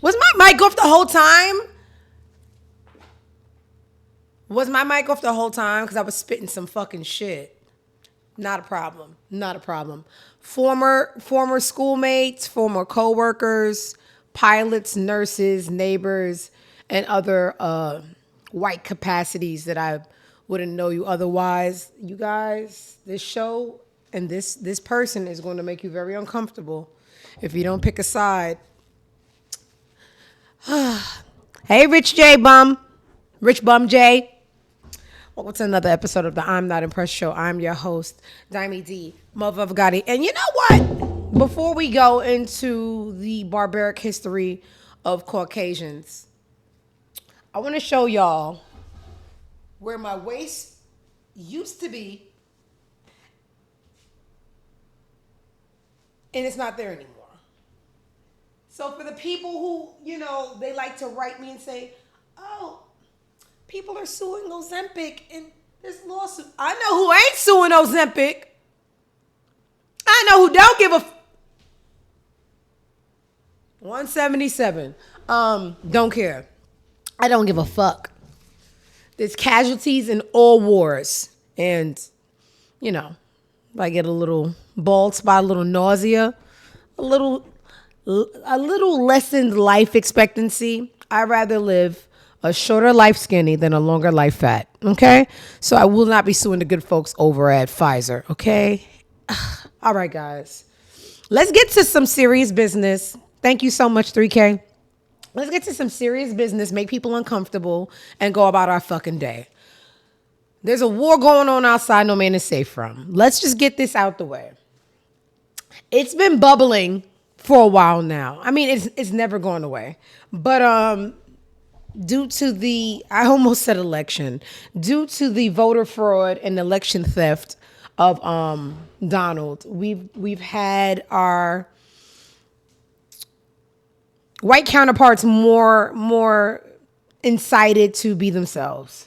Was my mic off the whole time? Was my mic off the whole time? Because I was spitting some fucking shit. Not a problem. Not a problem. Former schoolmates, former coworkers, pilots, nurses, neighbors, and other white capacities that I wouldn't know you otherwise. You guys, this show and this person is going to make you very uncomfortable if you don't pick a side. Hey, Rich J Bum. Rich Bum J. Welcome to another episode of the I'm Not Impressed show. I'm your host, Dimey D, mother of Gotti. And you know what? Before we go into the barbaric history of Caucasians, I want to show y'all where my waist used to be, and it's not there anymore. So for the people who, they like to write me and say, oh, people are suing Ozempic in this lawsuit. I know who ain't suing Ozempic. I know who don't give a 177. Don't care. I don't give a fuck. There's casualties in all wars. And, I get a little bald spot, a little nausea, a little lessened life expectancy. I'd rather live a shorter life skinny than a longer life fat. Okay? So I will not be suing the good folks over at Pfizer. Okay? All right, guys. Let's get to some serious business. Thank you so much, 3K. Let's get to some serious business, make people uncomfortable, and go about our fucking day. There's a war going on outside no man is safe from. Let's just get this out the way. It's been bubbling for a while now. I mean, it's never going away. But due to I almost said election, due to the voter fraud and election theft of Donald, we've had our white counterparts more incited to be themselves.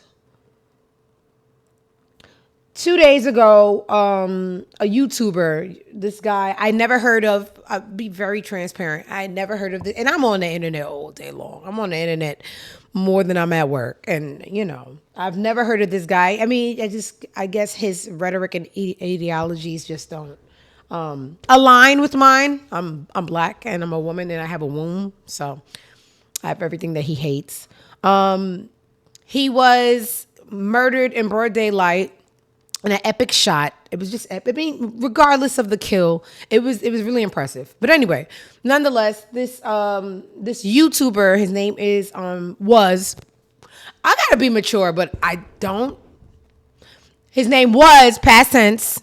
2 days ago, a YouTuber, this guy I never heard of. I'll be very transparent. I never heard of this, and I'm on the internet all day long. I'm on the internet more than I'm at work, and I've never heard of this guy. I mean, I guess his rhetoric and ideologies just don't align with mine. I'm black and I'm a woman and I have a womb, so I have everything that he hates. He was murdered in broad daylight in an epic shot. It was just epic. I mean, regardless of the kill, it was really impressive. But anyway, nonetheless, this YouTuber, his name was, I gotta be mature, but I don't. His name was, past tense,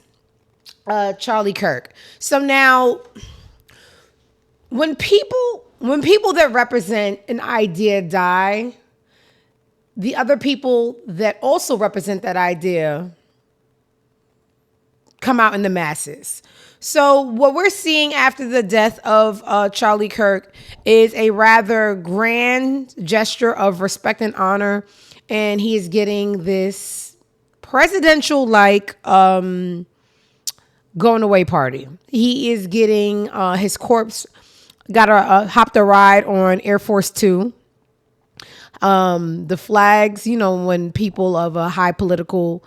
Charlie Kirk. So now, when people that represent an idea die, the other people that also represent that idea come out in the masses. So what we're seeing after the death of Charlie Kirk is a rather grand gesture of respect and honor, and he is getting this presidential-like going away party. He is getting his corpse hopped a ride on Air Force Two. The flags, when people of a high political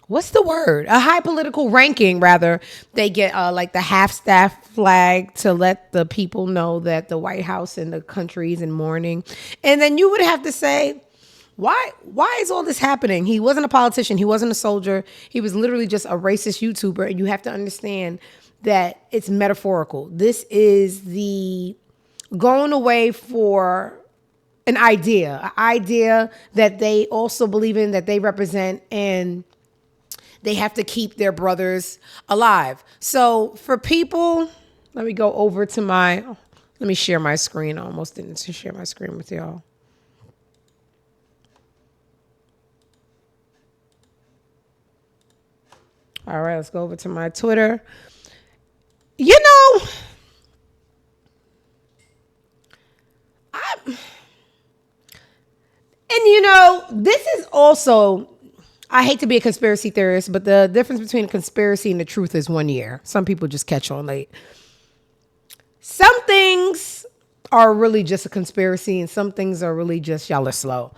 what's the word? A high political ranking, rather. They get like the half-staff flag to let the people know that the White House and the country is in mourning. And then you would have to say, why is all this happening? He wasn't a politician. He wasn't a soldier. He was literally just a racist YouTuber. And you have to understand that it's metaphorical. This is the going away for an idea that they also believe in, that they represent, and they have to keep their brothers alive. So for people, let me go over to let me share my screen. I almost didn't share my screen with y'all. All right, let's go over to my Twitter. This is also, I hate to be a conspiracy theorist, but the difference between a conspiracy and the truth is 1 year. Some people just catch on late. some things are really just a conspiracy, and some things are really just y'all are slow.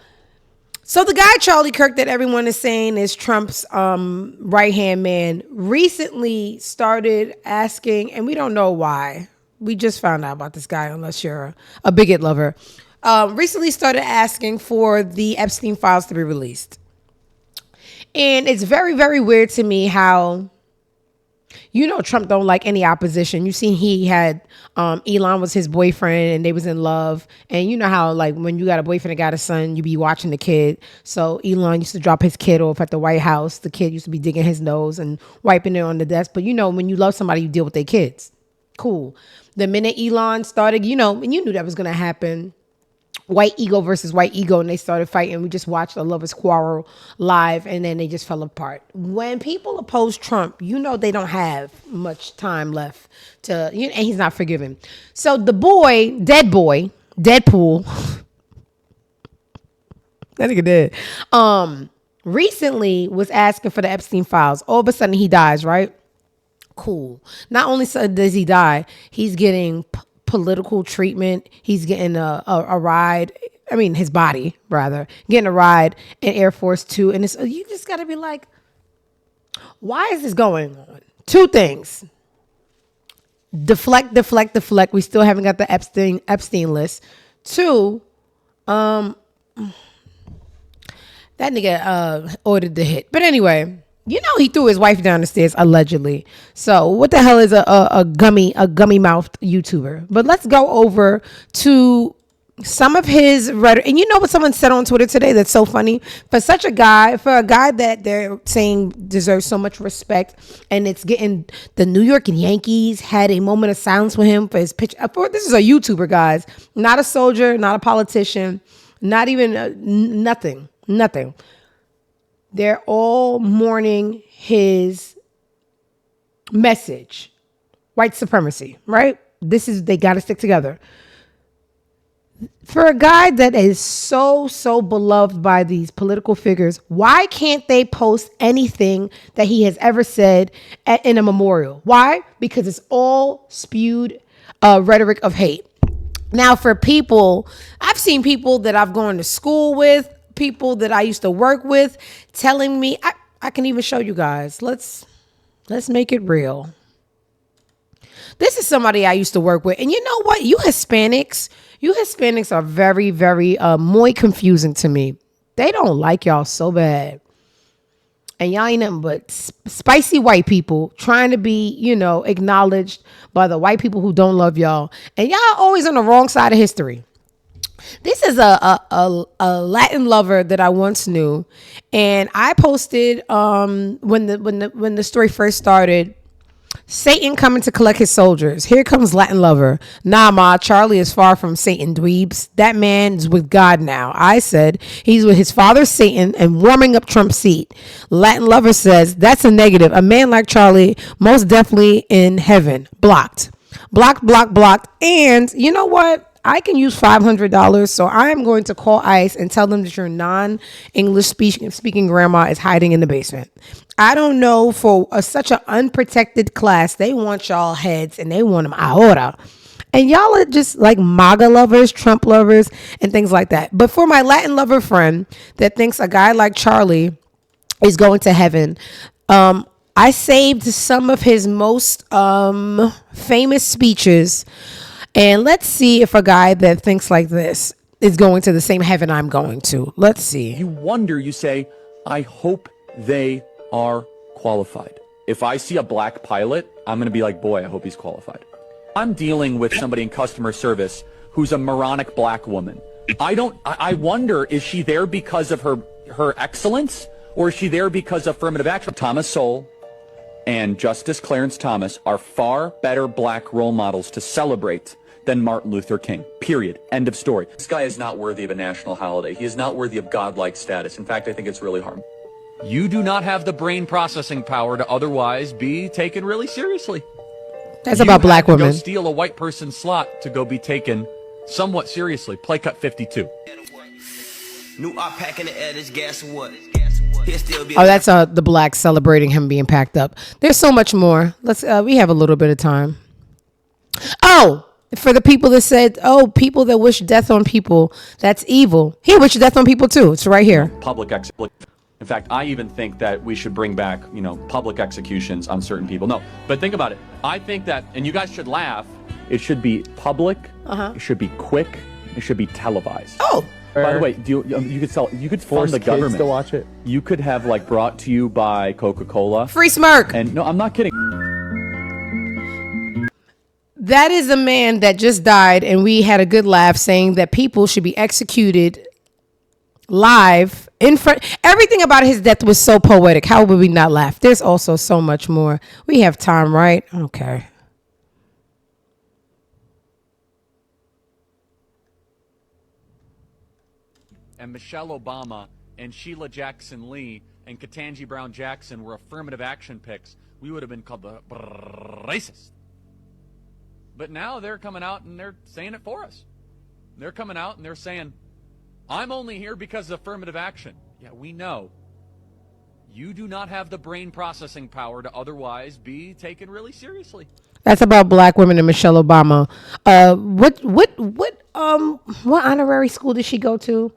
So the guy Charlie Kirk that everyone is saying is Trump's right hand man recently started asking, and we don't know why. We just found out about this guy, unless you're a bigot lover. Recently started asking for the Epstein files to be released, and it's very, very weird to me how. Trump don't like any opposition. You see, he had Elon was his boyfriend, and they was in love. And you know how, like, when you got a boyfriend and got a son, you be watching the kid. So Elon used to drop his kid off at the White House. The kid used to be digging his nose and wiping it on the desk. But when you love somebody, you deal with their kids. Cool. The minute Elon started, and you knew that was gonna happen. White ego versus white ego, and they started fighting. We just watched a lovers quarrel live, and then they just fell apart. When people oppose Trump, they don't have much time left to, and he's not forgiven. So the boy, Deadpool, that nigga dead, recently was asking for the Epstein files. All of a sudden he dies, right? Cool. Not only does he die, he's getting political treatment. He's getting a ride. I mean, his body, rather, getting a ride in Air Force Two. And you just got to be like, why is this going on? Two things. Deflect. We still haven't got the Epstein list. Two, that nigga ordered the hit. But anyway, he threw his wife down the stairs, allegedly. So what the hell is a gummy mouthed YouTuber? But let's go over to some of his rhetoric. And you know what someone said on Twitter today that's so funny? For a guy that they're saying deserves so much respect, and it's getting the New York Yankees had a moment of silence with him for his pitch. This is a YouTuber, guys, not a soldier, not a politician, not even nothing. They're all mourning his message, white supremacy, right? They got to stick together. For a guy that is so beloved by these political figures, why can't they post anything that he has ever said in a memorial? Why? Because it's all spewed rhetoric of hate. Now, for people, I've seen people that I've gone to school with, people that I used to work with telling me, I can even show you guys. Let's make it real. This is somebody I used to work with. And you know what? You Hispanics are very, very muy confusing to me. They don't like y'all so bad. And y'all ain't nothing but spicy white people trying to be, acknowledged by the white people who don't love y'all. And y'all always on the wrong side of history. This is a Latin lover that I once knew, and I posted when the story first started, Satan coming to collect his soldiers. Here comes Latin lover. Nah, ma, Charlie is far from Satan, dweebs. That man is with God now. I said he's with his father Satan and warming up Trump's seat. Latin lover says that's a negative. A man like Charlie most definitely in heaven. Blocked. And you know what? I can use $500, so I am going to call ICE and tell them that your non-English speaking grandma is hiding in the basement. I don't know, for such an unprotected class, they want y'all heads and they want them ahora. And y'all are just like MAGA lovers, Trump lovers, and things like that. But for my Latin lover friend that thinks a guy like Charlie is going to heaven, I saved some of his most famous speeches. And let's see if a guy that thinks like this is going to the same heaven I'm going to. Let's see. You say, I hope they are qualified. If I see a black pilot, I'm going to be like, boy, I hope he's qualified. I'm dealing with somebody in customer service who's a moronic black woman. I wonder, is she there because of her excellence, or is she there because of affirmative action? Thomas Sowell and Justice Clarence Thomas are far better black role models to celebrate than Martin Luther King. Period. End of story. This guy is not worthy of a national holiday. He is not worthy of godlike status. In fact, I think it's really harmful. You do not have the brain processing power to otherwise be taken really seriously. That's about black women. Go steal a white person's slot to go be taken somewhat seriously. Play cut 52. New art pack in the air, this gas what? Oh, that's the blacks celebrating him being packed up. There's so much more. We have a little bit of time. Oh, For the people that said, oh, people that wish death on people, that's evil. He wished death on people too. It's right here. Public In fact, I even think that we should bring back, public executions on certain people. No, but think about it. I think that, and you guys should laugh, it should be public, it should be quick, it should be televised. Oh. By the way, you could fund the government to watch it. You could have brought to you by Coca-Cola. Free smirk. And no, I'm not kidding. That is a man that just died, and we had a good laugh saying that people should be executed live in front. Everything about his death was so poetic. How would we not laugh? There's also so much more. We have time, right? Okay. And Michelle Obama and Sheila Jackson Lee and Ketanji Brown Jackson were affirmative action picks, we would have been called the racist. But now they're coming out and they're saying it for us. They're coming out and they're saying, I'm only here because of affirmative action. Yeah, we know. You do not have the brain processing power to otherwise be taken really seriously. That's about black women and Michelle Obama. What honorary school did she go to?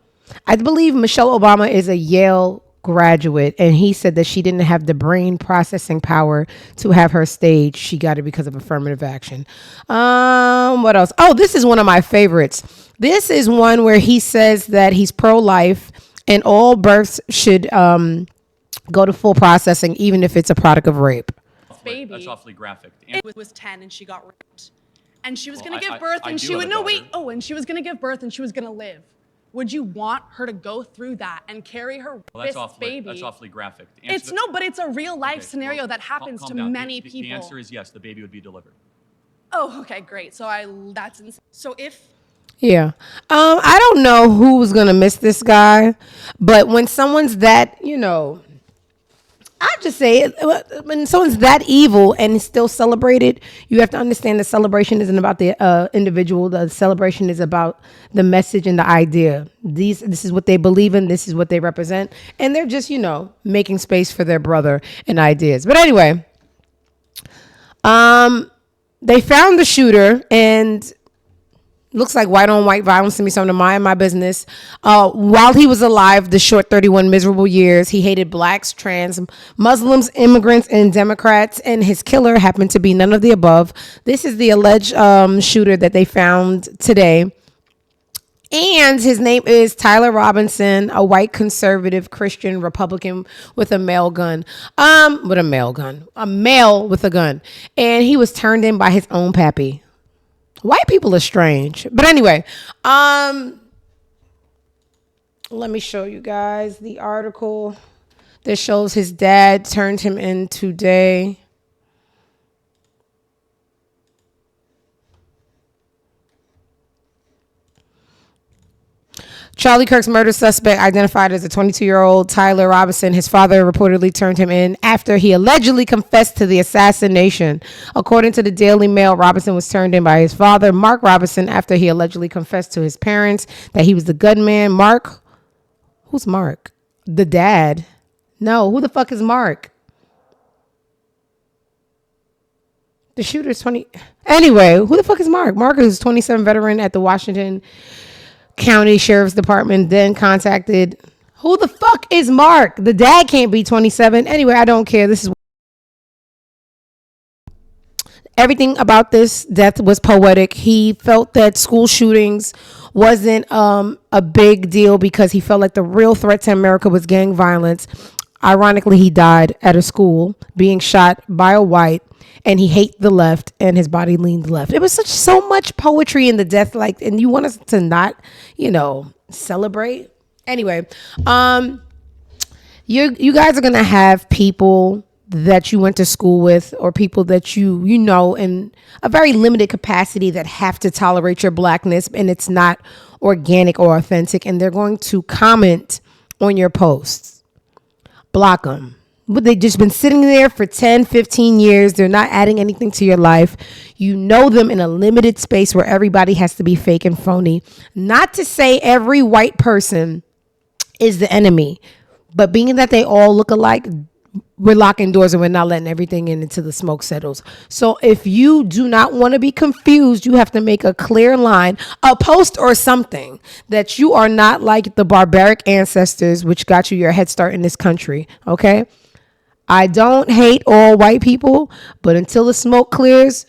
I believe Michelle Obama is a Yale graduate, and he said that she didn't have the brain processing power to have her stage. She got it because of affirmative action. What else? Oh, this is one of my favorites. This is one where he says that he's pro-life and all births should go to full processing, even if it's a product of rape. Baby. That's awfully graphic. It was 10 and she got raped. And she was going to give birth and she would, no, wait. Oh, and she was going to give birth and she was going to live. Would you want her to go through that and carry her baby? That's awfully graphic. It's no, but it's a real life scenario that happens to many people. The answer is yes, the baby would be delivered. Oh, okay, great. So that's insane. So if Yeah. I don't know who's going to miss this guy, but when someone's that, I just say when someone's that evil and is still celebrated, you have to understand the celebration isn't about the individual. The celebration is about the message and the idea. This is what they believe in. This is what they represent. And they're just, making space for their brother and ideas. But anyway, they found the shooter, and looks like white on white violence to me, so I'm to mind my business. While he was alive, the short 31 miserable years, he hated blacks, trans, Muslims, immigrants, and Democrats, and his killer happened to be none of the above. This is the alleged shooter that they found today. And his name is Tyler Robinson, a white conservative Christian Republican with a male gun. A male with a gun. And he was turned in by his own pappy. White people are strange. But anyway, let me show you guys the article that shows his dad turned him in today. Charlie Kirk's murder suspect identified as a 22-year-old Tyler Robinson. His father reportedly turned him in after he allegedly confessed to the assassination. According to the Daily Mail, Robinson was turned in by his father, Mark Robinson, after he allegedly confessed to his parents that he was the gunman. Mark? Who's Mark? The dad. No, who the fuck is Mark? The shooter's 20. Anyway, who the fuck is Mark? Mark is a 27 veteran at the Washington County Sheriff's Department, then contacted. Who the fuck is Mark? The dad can't be 27. Anyway, I don't care. This is everything about this death was poetic. He felt that school shootings wasn't a big deal because he felt like the real threat to America was gang violence. Ironically, he died at a school being shot by a white, and he hated the left, and his body leaned left. It was so much poetry in the death, and you want us to not, celebrate. Anyway, you guys are gonna have people that you went to school with, or people that you know in a very limited capacity that have to tolerate your blackness, and it's not organic or authentic, and they're going to comment on your posts. Block them. But they've just been sitting there for 10, 15 years. They're not adding anything to your life. You know them in a limited space where everybody has to be fake and phony. Not to say every white person is the enemy, but being that they all look alike, we're locking doors and we're not letting everything in until the smoke settles. So if you do not want to be confused, you have to make a clear line, a post or something that you are not like the barbaric ancestors which got you your head start in this country. Okay. I don't hate all white people, but until the smoke clears,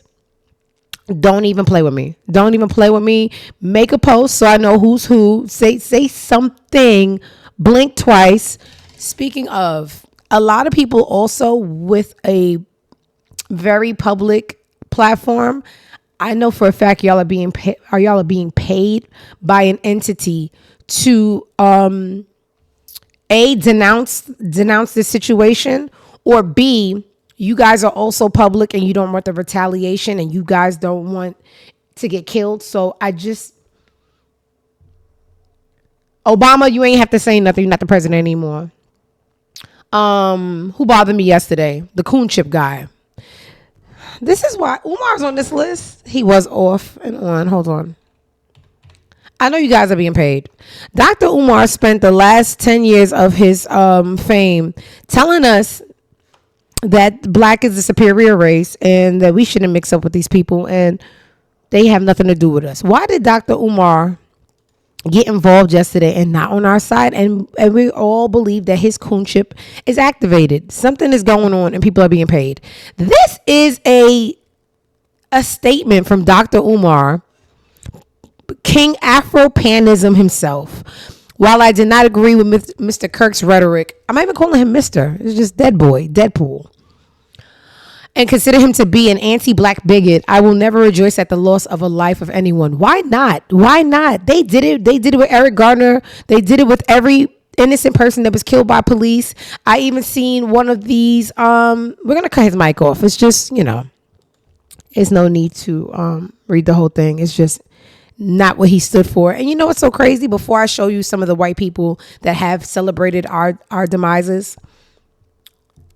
don't even play with me. Don't even play with me. Make a post so I know who's who. Say something. Blink twice. Speaking of, a lot of people also with a very public platform, I know for a fact y'all are being paid by an entity to A, denounce this situation, or B, you guys are also public and you don't want the retaliation and you guys don't want to get killed. So Obama, you ain't have to say nothing. You're not the president anymore. Who bothered me yesterday? The coon chip guy. This is why Umar's on this list. He was off and on. Hold on. I know you guys are being paid. Dr. Umar spent the last 10 years of his fame telling us that black is a superior race and that we shouldn't mix up with these people and they have nothing to do with us. Why did Dr. Umar get involved yesterday and not on our side? And we all believe that his coonship is activated. Something is going on and people are being paid. This is a statement from Dr. Umar, King Afro-Panism himself. While I did not agree with Mr. Kirk's rhetoric, I'm not even calling him Mr. It's just dead boy, Deadpool, and consider him to be an anti-black bigot, I will never rejoice at the loss of a life of anyone. Why not? Why not? They did it. They did it with Eric Garner. They did it with every innocent person that was killed by police. I even seen one of these. We're going to cut his mic off. It's just, it's no need to read the whole thing. It's just not what he stood for. And you know what's so crazy? Before I show you some of the white people that have celebrated our demises,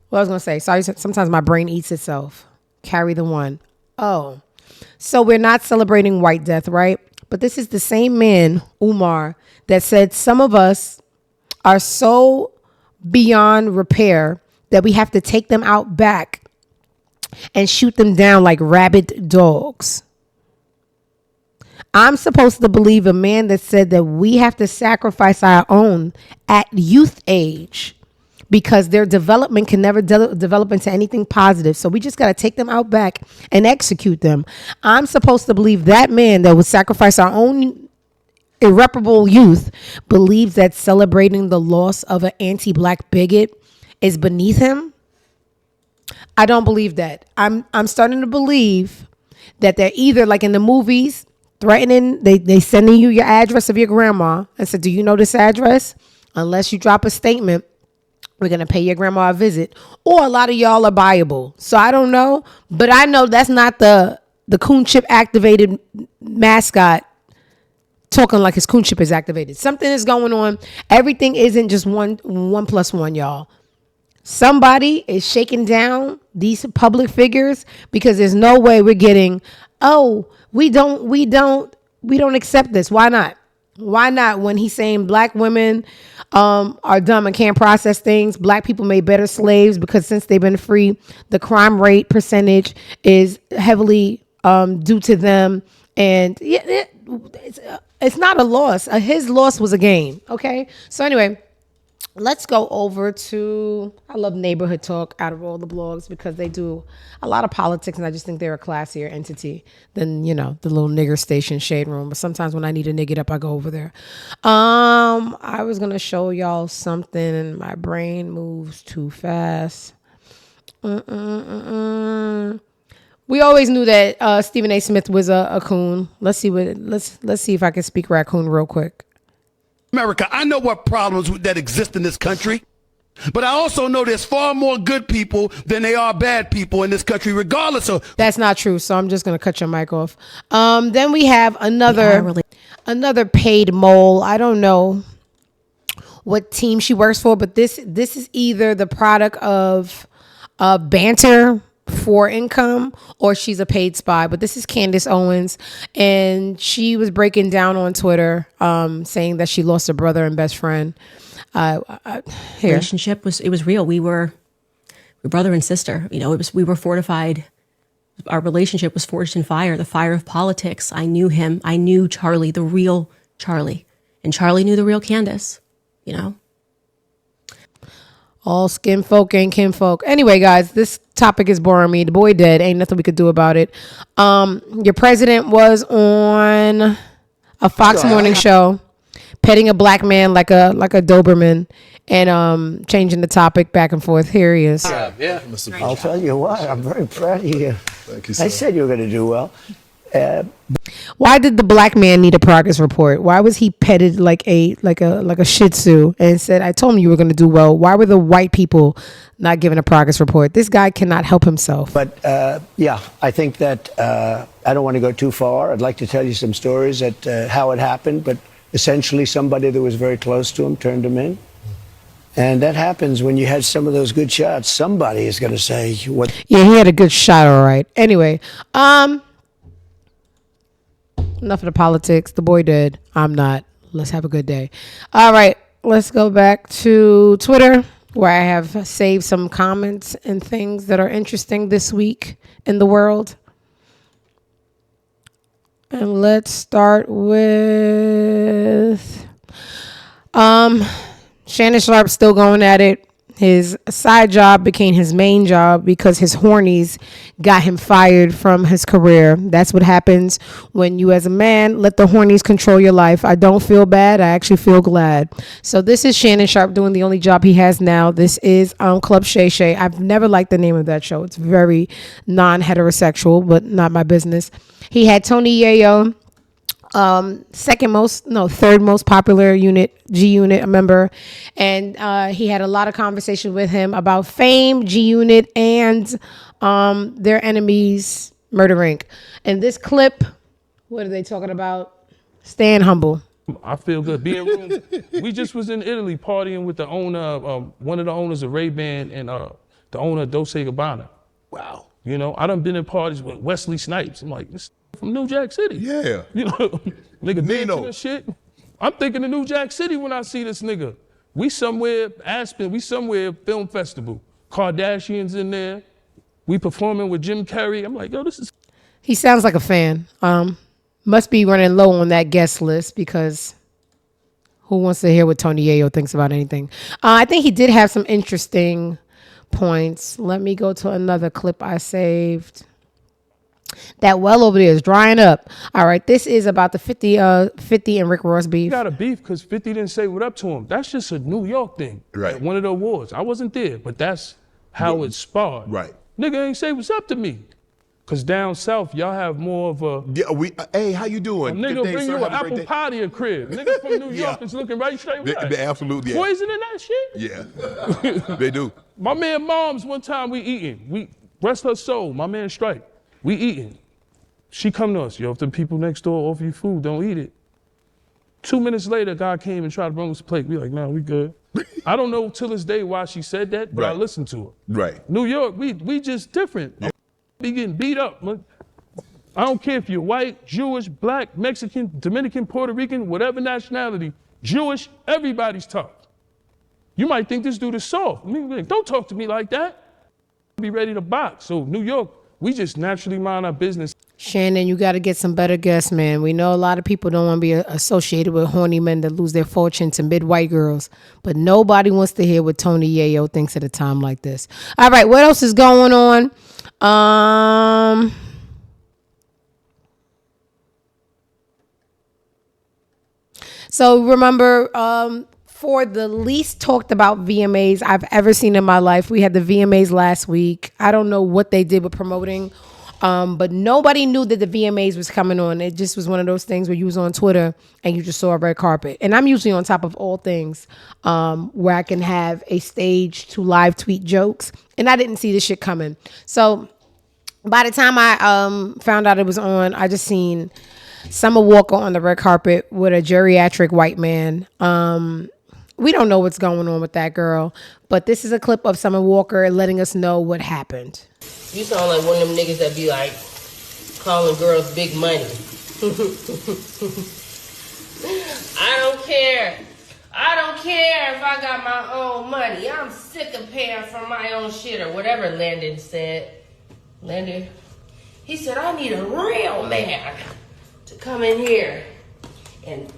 what I was going to say, sorry, sometimes my brain eats itself. Carry the one. Oh, so we're not celebrating white death, right? But this is the same man, Umar, that said some of us are so beyond repair that we have to take them out back and shoot them down like rabid dogs. I'm supposed to believe a man that said that we have to sacrifice our own at youth age because their development can never develop into anything positive. So we just got to take them out back and execute them. I'm supposed to believe that man that would sacrifice our own irreparable youth believes that celebrating the loss of an anti-black bigot is beneath him. I don't believe that. I'm starting to believe that they're either like in the movies, threatening, they sending you your address of your grandma and said, do you know this address? Unless you drop a statement, we're going to pay your grandma a visit. Or a lot of y'all are buyable. So I don't know, but I know that's not the coon chip activated mascot talking like his coon chip is activated. Something is going on. Everything isn't just one plus one, y'all. Somebody is shaking down these public figures because there's no way we're getting, we don't accept this. Why not? Why not? When he's saying black women are dumb and can't process things, black people made better slaves because since they've been free, the crime rate percentage is heavily due to them. And it's not a loss. His loss was a gain. Okay. So anyway, let's go over to, I love Neighborhood Talk out of all the blogs because they do a lot of politics and I just think they're a classier entity than, the little nigger station Shade Room. But sometimes when I need to nig it up, I go over there. I was going to show y'all something and my brain moves too fast. We always knew that Stephen A. Smith was a coon. Let's see if I can speak raccoon real quick. America, I know what problems that exist in this country, but I also know there's far more good people than there are bad people in this country, regardless of. That's not true. So I'm just going to cut your mic off. Then we have another paid mole. I don't know what team she works for, but this is either the product of banter for income or she's a paid spy. But this is Candace Owens, and she was breaking down on Twitter saying that she lost a brother and best friend. Here. Relationship was real. We were We're brother and sister. You know, we were fortified. Our relationship was forged in fire, the fire of politics. I knew him. I knew Charlie, the real Charlie. And Charlie knew the real Candace, you know? All skin folk ain't kinfolk. Anyway, guys, this topic is boring me. The boy dead. Ain't nothing we could do about it. Your president was on a Fox morning show, petting a black man like a Doberman, and changing the topic back and forth. Here he is. Yeah. I'll tell you what, I'm very proud of you. Thank you, I sir. said you were going to do well. Why did the black man need a progress report? Why was he petted like a Shih Tzu and said, "I told him you were going to do well"? Why were the white people not given a progress report? This guy cannot help himself. But yeah, I think that I don't want to go too far. I'd like to tell you some stories at how it happened, but essentially somebody that was very close to him turned him in. And that happens when you had some of those good shots. Somebody is going to say what. Yeah, he had a good shot, all right. Anyway, enough of the politics. The boy dead. I'm not. Let's have a good day. All right, let's go back to Twitter, where I have saved some comments and things that are interesting this week in the world. And let's start with Shannon Sharp still going at it. His side job became his main job because his hornies got him fired from his career. That's what happens when you as a man let the hornies control your life. I don't feel bad. I actually feel glad. So this is Shannon Sharp doing the only job he has now. This is Club Shay Shay. I've never liked the name of that show. It's very non-heterosexual, but not my business. He had Tony Yayo, third most popular G Unit member, and he had a lot of conversation with him about Fame, G Unit, and their enemies, Murder Inc. And this clip, what are they talking about? Staying humble. I feel good. Being room. We just was in Italy partying with the owner, one of the owners of Ray-Ban, and the owner of Dolce & Gabbana. Wow. You know, I done been in parties with Wesley Snipes. I'm like, this from New Jack City. Yeah. You know, nigga Nino. dancing and shit. I'm thinking of New Jack City when I see this nigga. We somewhere, Aspen, we somewhere, film festival. Kardashians in there. We performing with Jim Carrey. I'm like, yo, this is... He sounds like a fan. Must be running low on that guest list because who wants to hear what Tony Yayo thinks about anything? I think he did have some interesting points. Let me go to another clip I saved. That well over there is drying up. All right, this is about the 50 and Rick Ross beef. He got a beef because 50 didn't say what up to him. That's just a New York thing. Right. At one of the awards. I wasn't there, but that's how it sparred. Right. Nigga ain't say what's up to me. Because down south, y'all have more of a... Yeah, hey, how you doing? Nigga Good day, bring sir. you an Have a great apple day. pie to your crib. Nigga from New York is looking right straight. They absolutely, yeah. Poison in that shit? Yeah, they do. My man Mom's one time we eating. We rest her soul. My man Stripe. We eating. She come to us. Yo, if the people next door offer you food, don't eat it. 2 minutes later, a guy came and tried to bring us a plate. We like, nah, we good. I don't know till this day why she said that, but I Right. listened to her. Right. New York, we just different. Yeah. Be getting beat up. Man. I don't care if you're white, Jewish, black, Mexican, Dominican, Puerto Rican, whatever nationality, Jewish, everybody's tough. You might think this dude is soft. I mean, like, don't talk to me like that. Be ready to box. So New York, we just naturally mind our business. Shannon, you got to get some better guests, man. We know a lot of people don't want to be associated with horny men that lose their fortune to mid-white girls, but nobody wants to hear what Tony Yayo thinks at a time like this. All right, what else is going on? So remember, for the least talked about VMAs I've ever seen in my life, we had the VMAs last week. I don't know what they did with promoting, but nobody knew that the VMAs was coming on. It just was one of those things where you was on Twitter and you just saw a red carpet. And I'm usually on top of all things where I can have a stage to live tweet jokes. And I didn't see this shit coming. So by the time I found out it was on, I just seen Summer Walker on the red carpet with a geriatric white man. We don't know what's going on with that girl, but this is a clip of Summer Walker letting us know what happened. You sound like one of them niggas that be like calling girls big money. I don't care. I don't care if I got my own money. I'm sick of paying for my own shit or whatever Landon said. Landon, he said, I need a real man to come in here and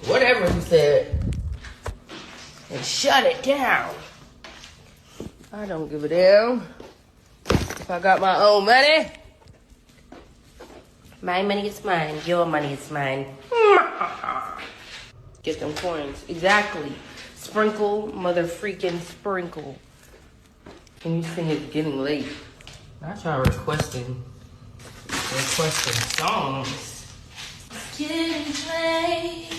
whatever he said and shut it down. I don't give a damn. If I got my own money, my money is mine, your money is mine. Get them coins. Exactly. Sprinkle, mother freaking sprinkle. Can you sing It's Getting Late? That's y'all requesting songs. It's getting late.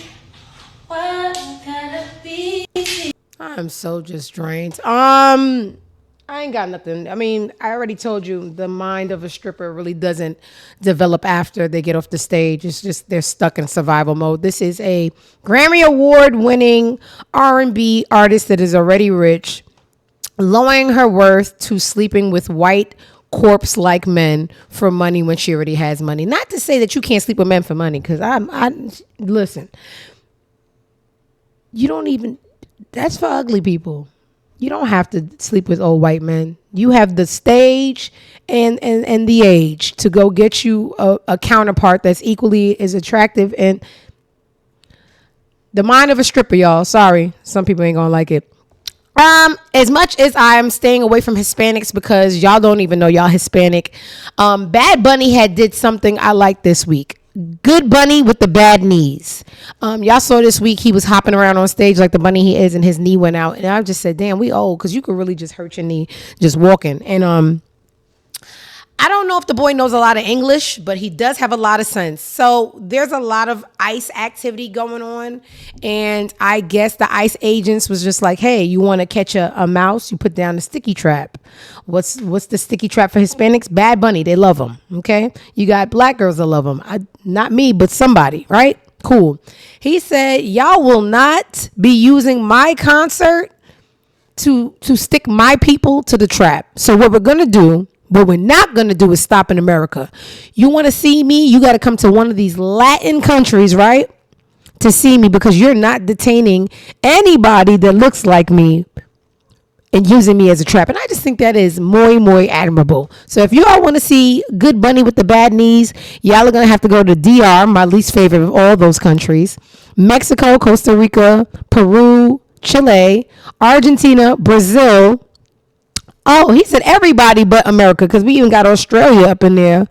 What gotta be? I'm so just drained. I ain't got nothing. I mean, I already told you the mind of a stripper really doesn't develop after they get off the stage. It's just they're stuck in survival mode. This is a Grammy Award winning R&B artist that is already rich, lowering her worth to sleeping with white corpse like men for money when she already has money. Not to say that you can't sleep with men for money, because I listen. You don't even. That's for ugly people. You don't have to sleep with old white men. You have the stage and the age to go get you a counterpart that's equally as attractive. And the mind of a stripper, y'all. Sorry, some people ain't gonna like it. As much as I'm staying away from Hispanics because y'all don't even know y'all Hispanic. Bad Bunny did something I liked this week. Good Bunny with the bad knees. Y'all saw this week he was hopping around on stage like the bunny he is, and his knee went out. And I just said, damn, we old, because you could really just hurt your knee just walking. And I don't know if the boy knows a lot of English, but he does have a lot of sense. So there's a lot of ICE activity going on. And I guess the ICE agents was just like, hey, you want to catch a mouse? You put down the sticky trap. What's the sticky trap for Hispanics? Bad Bunny. They love him. Okay. You got black girls that love him. Not me, but somebody, right? Cool. He said, y'all will not be using my concert to stick my people to the trap. So what we're not going to do is stop in America. You want to see me? You got to come to one of these Latin countries, right? To see me, because you're not detaining anybody that looks like me and using me as a trap. And I just think that is muy admirable. So if you all want to see Good Bunny with the bad knees, y'all are going to have to go to DR, my least favorite of all those countries. Mexico, Costa Rica, Peru, Chile, Argentina, Brazil. Oh, he said everybody but America, because we even got Australia up in there.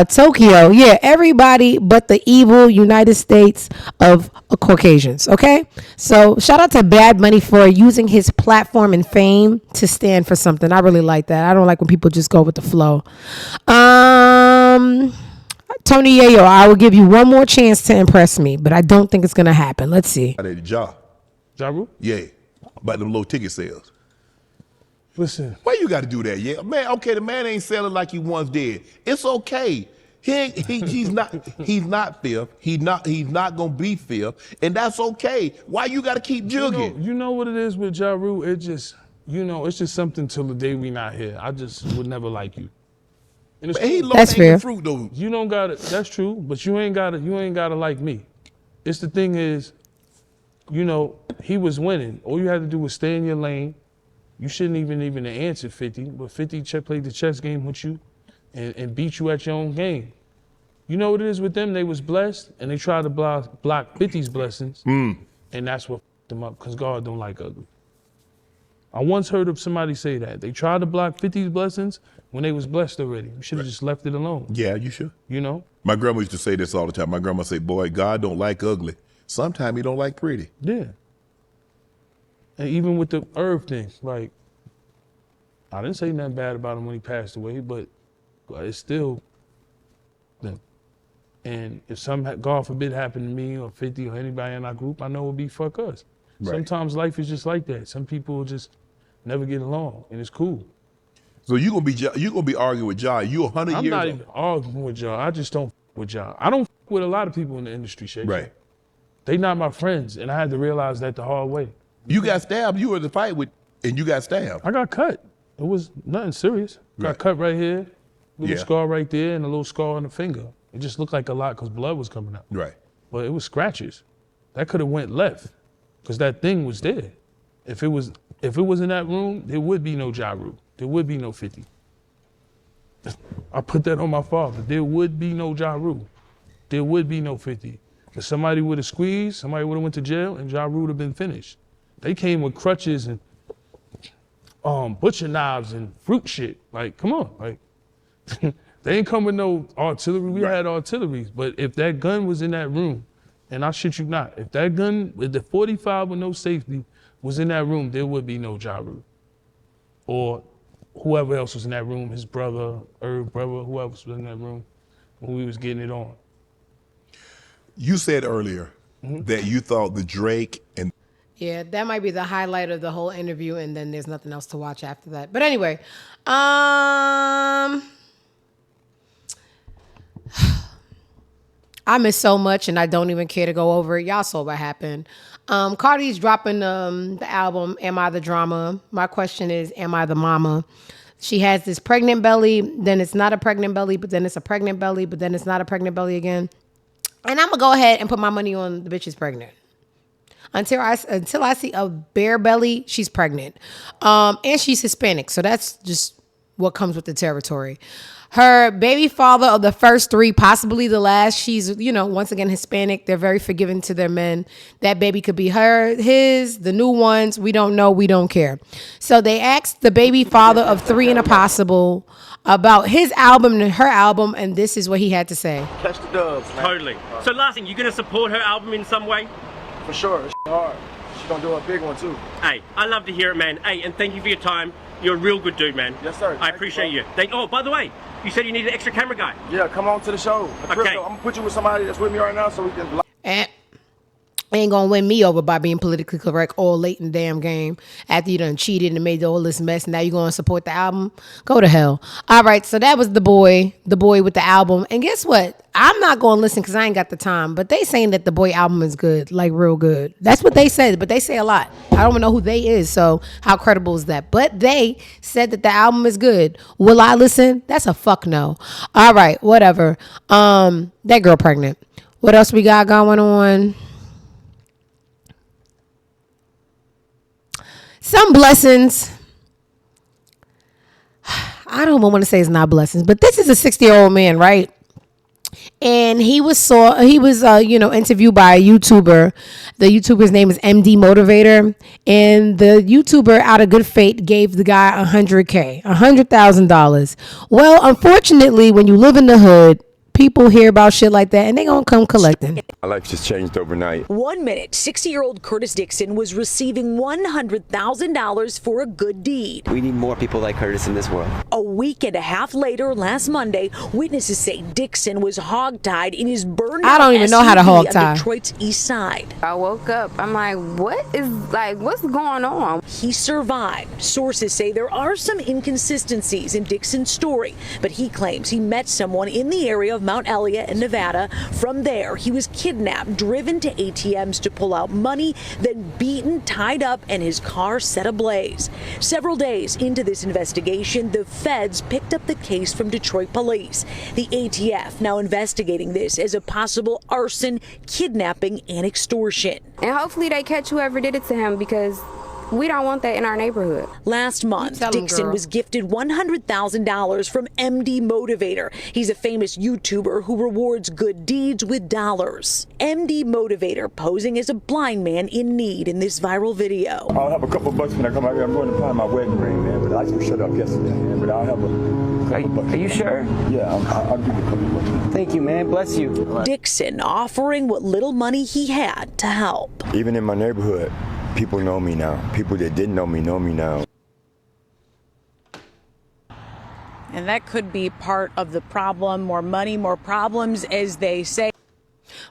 Tokyo. Yeah, everybody but the evil United States of Caucasians. Okay? So shout out to Bad Bunny for using his platform and fame to stand for something. I really like that. I don't like when people just go with the flow. Tony Yayo, I will give you one more chance to impress me, but I don't think it's going to happen. Let's see. Ja Rule? Yeah. About them low ticket sales. Listen. Why you got to do that? Yeah, man. Okay, the man ain't selling like he once did. It's okay. He's not fifth. He's not gonna be fifth, and that's okay. Why you got to keep jugging? You know what it is with Ja Rule? It just, it's just something till the day we not here. I just would never like you. And it's cool. That's fair. Fruit, though. You don't got it. That's true, but you ain't got to like me. It's the thing is, he was winning. All you had to do was stay in your lane. You shouldn't even answer 50, but 50 played the chess game with you and beat you at your own game. You know what it is with them? They was blessed, and they tried to block 50's blessings, and that's what fucked them up, because God don't like ugly. I once heard of somebody say that. They tried to block 50's blessings when they was blessed already. You should have just left it alone. Yeah, you should. My grandma used to say this all the time. My grandma say, boy, God don't like ugly. Sometimes he don't like pretty. Yeah. And even with the Irv thing, like, I didn't say nothing bad about him when he passed away, but it's still them. And if something, God forbid, happened to me or 50 or anybody in our group, I know it would be fuck us. Right. Sometimes life is just like that. Some people just never get along, and it's cool. So you gonna be arguing with Ja? You 100 years old? I'm not even arguing with Ja. I just don't with Ja. I don't with a lot of people in the industry, Shay. Right. They not my friends, and I had to realize that the hard way. You got stabbed. You were in the fight and you got stabbed. I got cut. It was nothing serious. Got cut right here, little scar right there, and a little scar on the finger. It just looked like a lot because blood was coming out. Right. But it was scratches. That could have went left. because that thing was there. If it was in that room, there would be no Ja Rule. There would be no 50. I put that on my father. There would be no Ja Rule. There would be no 50. If somebody would have squeezed, somebody would have went to jail, and Ja Rule would have been finished. They came with crutches and butcher knives and fruit shit. Like, come on, like they ain't come with no artillery. We had artillery, but if that gun was in that room, and I shit you not, if that gun with the 45 with no safety was in that room, there would be no Ja Rule. Or whoever else was in that room, his brother, Herb brother, whoever was in that room when we was getting it on. You said earlier that you thought the Drake and Yeah, that might be the highlight of the whole interview, and then there's nothing else to watch after that. But anyway, I miss so much, and I don't even care to go over it. Y'all saw what happened. Cardi's dropping the album, Am I the Drama? My question is, am I the mama? She has this pregnant belly, then it's not a pregnant belly, but then it's a pregnant belly, but then it's not a pregnant belly again. And I'm going to go ahead and put my money on the bitch is pregnant. Until I see a bare belly, she's pregnant. And she's Hispanic, so that's just what comes with the territory. Her baby father of the first three, possibly the last, she's, once again, Hispanic. They're very forgiving to their men. That baby could be his, the new ones. We don't know. We don't care. So they asked the baby father of Three and a Possible about his album and her album, and this is what he had to say. Catch the doves, man. Totally. So last thing, you going to support her album in some way? For sure. It's hard. She's going to do a big one, too. Hey, I love to hear it, man. Hey, and thank you for your time. You're a real good dude, man. Yes, sir. I appreciate you. Oh, by the way, you said you need an extra camera guy. Yeah, come on to the show. Okay. I'm going to put you with somebody that's with me right now so we can... And ain't gonna win me over by being politically correct all late in the damn game after you done cheated and made all this mess. Now you gonna support the album? Go to hell. All right, so that was the boy with the album. And guess what? I'm not gonna listen because I ain't got the time. But they saying that the boy album is good, like real good. That's what they said, but they say a lot. I don't even know who they is, so how credible is that? But they said that the album is good. Will I listen? That's a fuck no. All right, whatever. That girl pregnant. What else we got going on? Some blessings. I don't want to say it's not blessings, but this is a 60-year-old man, right? And he was interviewed by a YouTuber. The YouTuber's name is MD Motivator, and the YouTuber, out of good faith, gave the guy $100,000. Well, unfortunately, when you live in the hood, people hear about shit like that and they gonna come collecting. My life just changed overnight. 1 minute, 60-year-old Curtis Dixon was receiving $100,000 for a good deed. We need more people like Curtis in this world. A week and a half later, last Monday, witnesses say Dixon was hogtied in his burned out I don't even know how to SUV hogtie. on Detroit's east side. I woke up, I'm like, what's going on? He survived. Sources say there are some inconsistencies in Dixon's story, but he claims he met someone in the area of Mount Elliott in Nevada. From there, he was kidnapped, driven to ATMs to pull out money, then beaten, tied up, and his car set ablaze. Several days into this investigation, the feds picked up the case from Detroit police. The ATF now investigating this as a possible arson, kidnapping, and extortion. And hopefully they catch whoever did it to him, because we don't want that in our neighborhood. Last month, Dixon was gifted $100,000 from MD Motivator. He's a famous YouTuber who rewards good deeds with dollars. MD Motivator posing as a blind man in need in this viral video. I'll have a couple bucks when I come out here. I'm going to find my wedding ring, man, but I just shut up yesterday, man. But I'll have a couple bucks. Are you sure? Yeah, I'll give you a couple bucks. Thank you, man. Bless you. Dixon offering what little money he had to help. Even in my neighborhood, people know me now. People that didn't know me now. And that could be part of the problem. More money, more problems, as they say.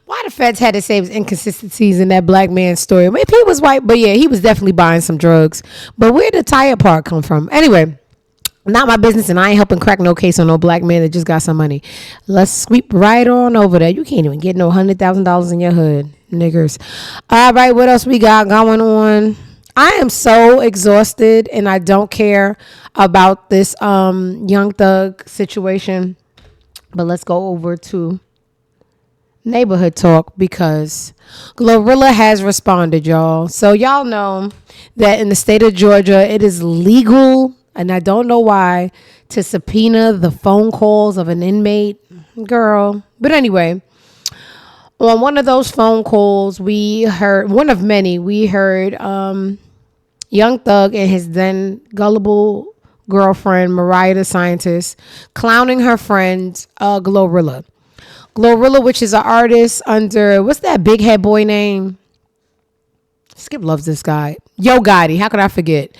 Why the feds had to say it was inconsistencies in that black man's story? Maybe he was white, but yeah, he was definitely buying some drugs. But where did the tire part come from? Anyway, not my business, and I ain't helping crack no case on no black man that just got some money. Let's sweep right on over there. You can't even get no $100,000 in your hood, niggers. All right, what else we got going on? I am so exhausted, and I don't care about this Young Thug situation. But let's go over to neighborhood talk because Glorilla has responded, y'all. So y'all know that in the state of Georgia, it is legal, and I don't know why, to subpoena the phone calls of an inmate. Girl. But anyway, on one of those phone calls, we heard, one of many, we heard Young Thug and his then gullible girlfriend, Mariah the Scientist, clowning her friend, Glorilla. Glorilla, which is an artist under, what's that big head boy name? Skip loves this guy. Yo Gotti. How could I forget?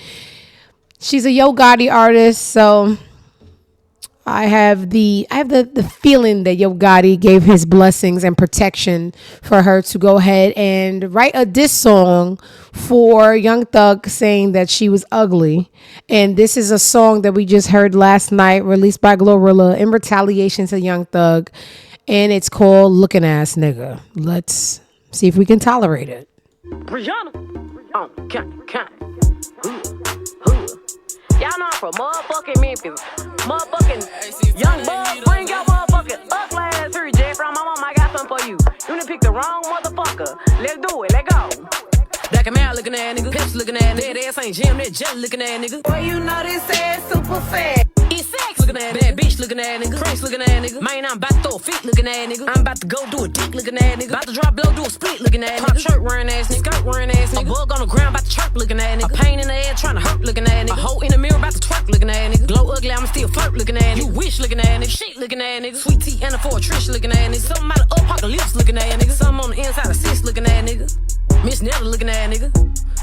She's a Yo Gotti artist, so I have the feeling that Yo Gotti gave his blessings and protection for her to go ahead and write a diss song for Young Thug saying that she was ugly. And this is a song that we just heard last night, released by Glorilla in retaliation to Young Thug. And it's called Looking Ass Nigga. Let's see if we can tolerate it. Brianna. Oh, y'all know I'm from motherfucking Memphis. Motherfucking young boy, bring your motherfucking ugly ass here, Jay. From my mom, I got something for you. You done picked the wrong motherfucker. Let's do it, let go. Black and man looking at nigga, pips looking at nigga, that ass ain't Jim, that jelly looking at nigga. Boy, you know this ass super fat. It's sex looking at bad bitch looking at nigga, Prince looking at nigga. Man, I'm about to throw a feet looking at nigga. I'm about to go do a dick looking at nigga. About to drop blow, do a split looking at nigga. Pop shirt wearing ass nigga, skirt wearing ass nigga. A bug on the ground about to chirp looking at nigga. A pain in the head trying to hurt looking at nigga. A hoe in the mirror about to twerk looking at nigga. Glow ugly, I'ma still flirt looking at nigga. You wish looking at nigga, shit looking at nigga. Sweet tea and a for a Trish looking at nigga. Something out of apocalypse looking at nigga. Something on the inside of sis looking at nigga. Miss Netta looking at nigga.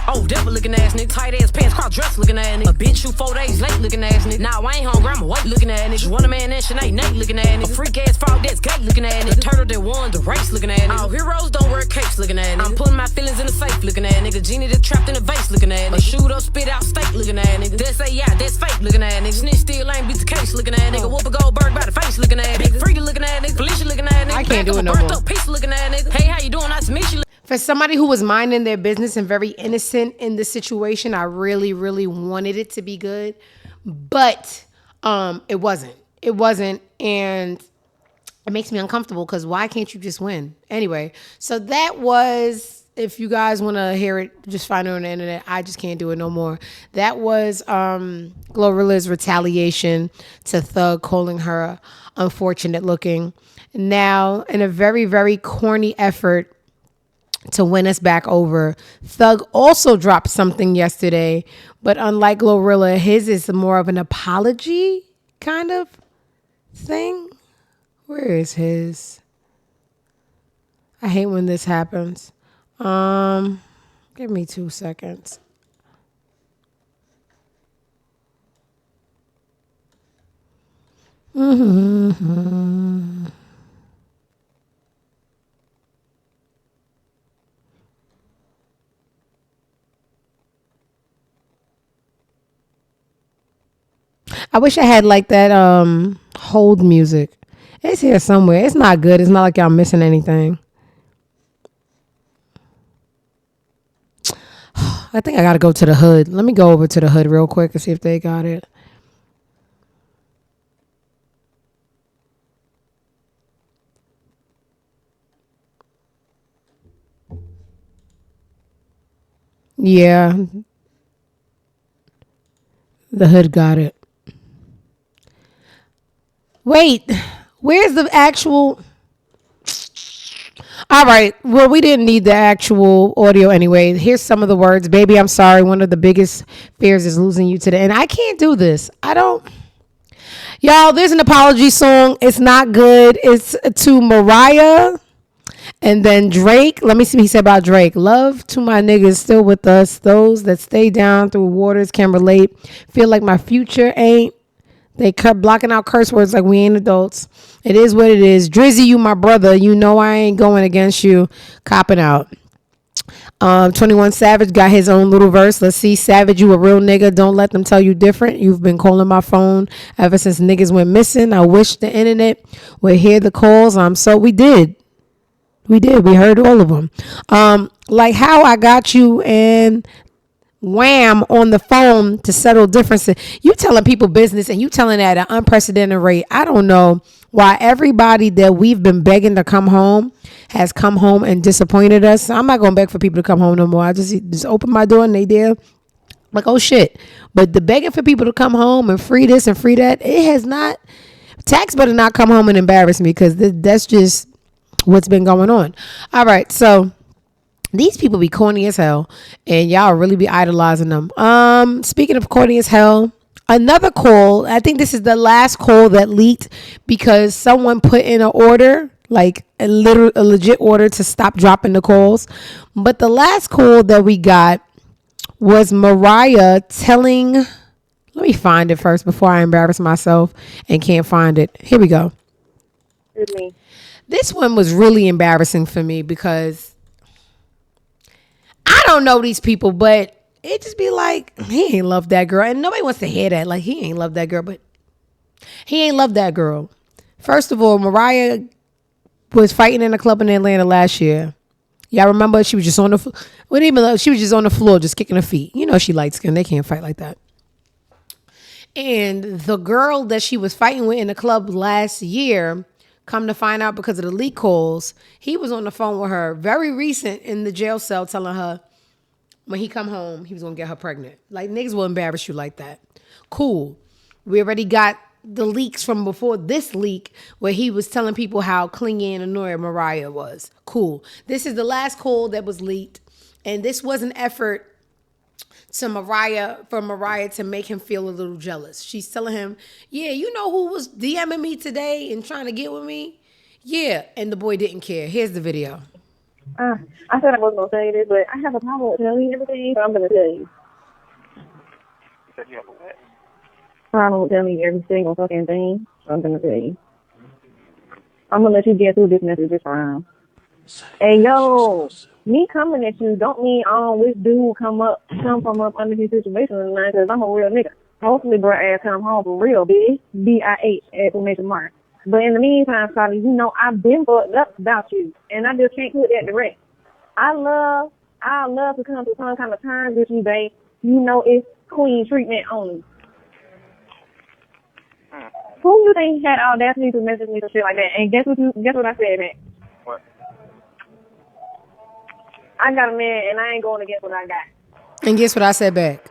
Oh, devil looking ass nigga. Tight ass pants, cross dress looking at nigga. A bitch who 4 days late looking ass nigga. Nah, I ain't hungry, I'm awake looking at nigga. One a man that shit ain't Nate looking at nigga. A freak ass frog that's gay looking at nigga. A turtle that won the race looking at nigga. Oh, heroes don't wear capes looking at nigga. I'm putting my feelings in the safe looking at nigga. Genie that's trapped in a vase looking at nigga. A shoot up, spit out steak looking at nigga. That say yeah, that's fake looking at nigga. Snitch still ain't beat the case looking at nigga. Whoop a Goldberg by the face looking at nigga. Big freaky looking at nigga. Felicia looking at nigga. I can't do it no more. Up piece looking at nigga. Hey, how you doing? Nice to meet you. For somebody who was minding their business and very innocent in this situation, I really, really wanted it to be good. But it wasn't. It wasn't. And it makes me uncomfortable because why can't you just win? Anyway, so that was, if you guys want to hear it, just find it on the internet. I just can't do it no more. That was Glorilla's retaliation to Thug, calling her unfortunate looking. Now, in a very, very corny effort to win us back over, Thug also dropped something yesterday, but unlike Glorilla, his is more of an apology kind of thing. Where is his? I hate when this happens. Give me 2 seconds. Mm-hmm. I wish I had like that hold music. It's here somewhere. It's not good. It's not like y'all missing anything. I think I gotta go to the hood. Let me go over to the hood real quick and see if they got it. Yeah. The hood got it. Wait, where's the actual? All right. Well, we didn't need the actual audio anyway. Here's some of the words. Baby, I'm sorry. One of the biggest fears is losing you to the end. I can't do this. I don't. Y'all, there's an apology song. It's not good. It's to Mariah and then Drake. Let me see what he said about Drake. Love to my niggas still with us. Those that stay down through waters can relate. Feel like my future ain't. They kept blocking out curse words like we ain't adults. It is what it is. Drizzy, you my brother. You know I ain't going against you. Copping out. 21 Savage got his own little verse. Let's see. Savage, you a real nigga. Don't let them tell you different. You've been calling my phone ever since niggas went missing. I wish the internet would hear the calls. We did. We heard all of them. Like how I got you and wham on the phone to settle differences. You telling people business and you telling at an unprecedented rate. I don't know why everybody that we've been begging to come home has come home and disappointed us. I'm not gonna beg for people to come home no more. I just open my door and they there. Like, oh shit. But the begging for people to come home and free this and free that, it has not. Tax better not come home and embarrass me, because that's just what's been going on. All right, so these people be corny as hell, and y'all really be idolizing them. Speaking of corny as hell, another call. I think this is the last call that leaked because someone put in an order, like a legit order to stop dropping the calls. But the last call that we got was Mariah telling. Let me find it first before I embarrass myself and can't find it. Here we go. This one was really embarrassing for me because I don't know these people, but it just be like, he ain't love that girl. And nobody wants to hear that. Like, he ain't love that girl, but he ain't love that girl. First of all, Mariah was fighting in a club in Atlanta last year. Y'all remember she was just on the floor. She was just on the floor, just kicking her feet. You know she light skinned. They can't fight like that. And the girl that she was fighting with in the club last year, come to find out because of the leak calls, he was on the phone with her very recent in the jail cell telling her when he come home, he was going to get her pregnant. Like, niggas will embarrass you like that. Cool. We already got the leaks from before this leak where he was telling people how clingy and annoying Mariah was. Cool. This is the last call that was leaked. And this was an effort for Mariah to make him feel a little jealous. She's telling him, yeah, you know who was DMing me today and trying to get with me? Yeah. And the boy didn't care. Here's the video. I said I wasn't going to say this, but I have a problem with telling you everything, so I'm going to tell you. You said you have a what? Problem with telling you every single fucking thing, so I'm going to tell you. I'm going to let you get through this message this round. Hey, yo, me coming at you don't mean this dude come from up under his situation or nothing, because I'm a real nigga. Hopefully, bro, ass come home for real, bitch. BIH, exclamation mark. But in the meantime, Scotty, you know I've been fucked up about you, and I just can't put that direct. I love to come to some kind of terms with you, babe. You know it's queen treatment only. Who you think had audacity to message me and shit like that? And guess what I said, man? What? I got a man, and I ain't going to guess what I got. And guess what I said back?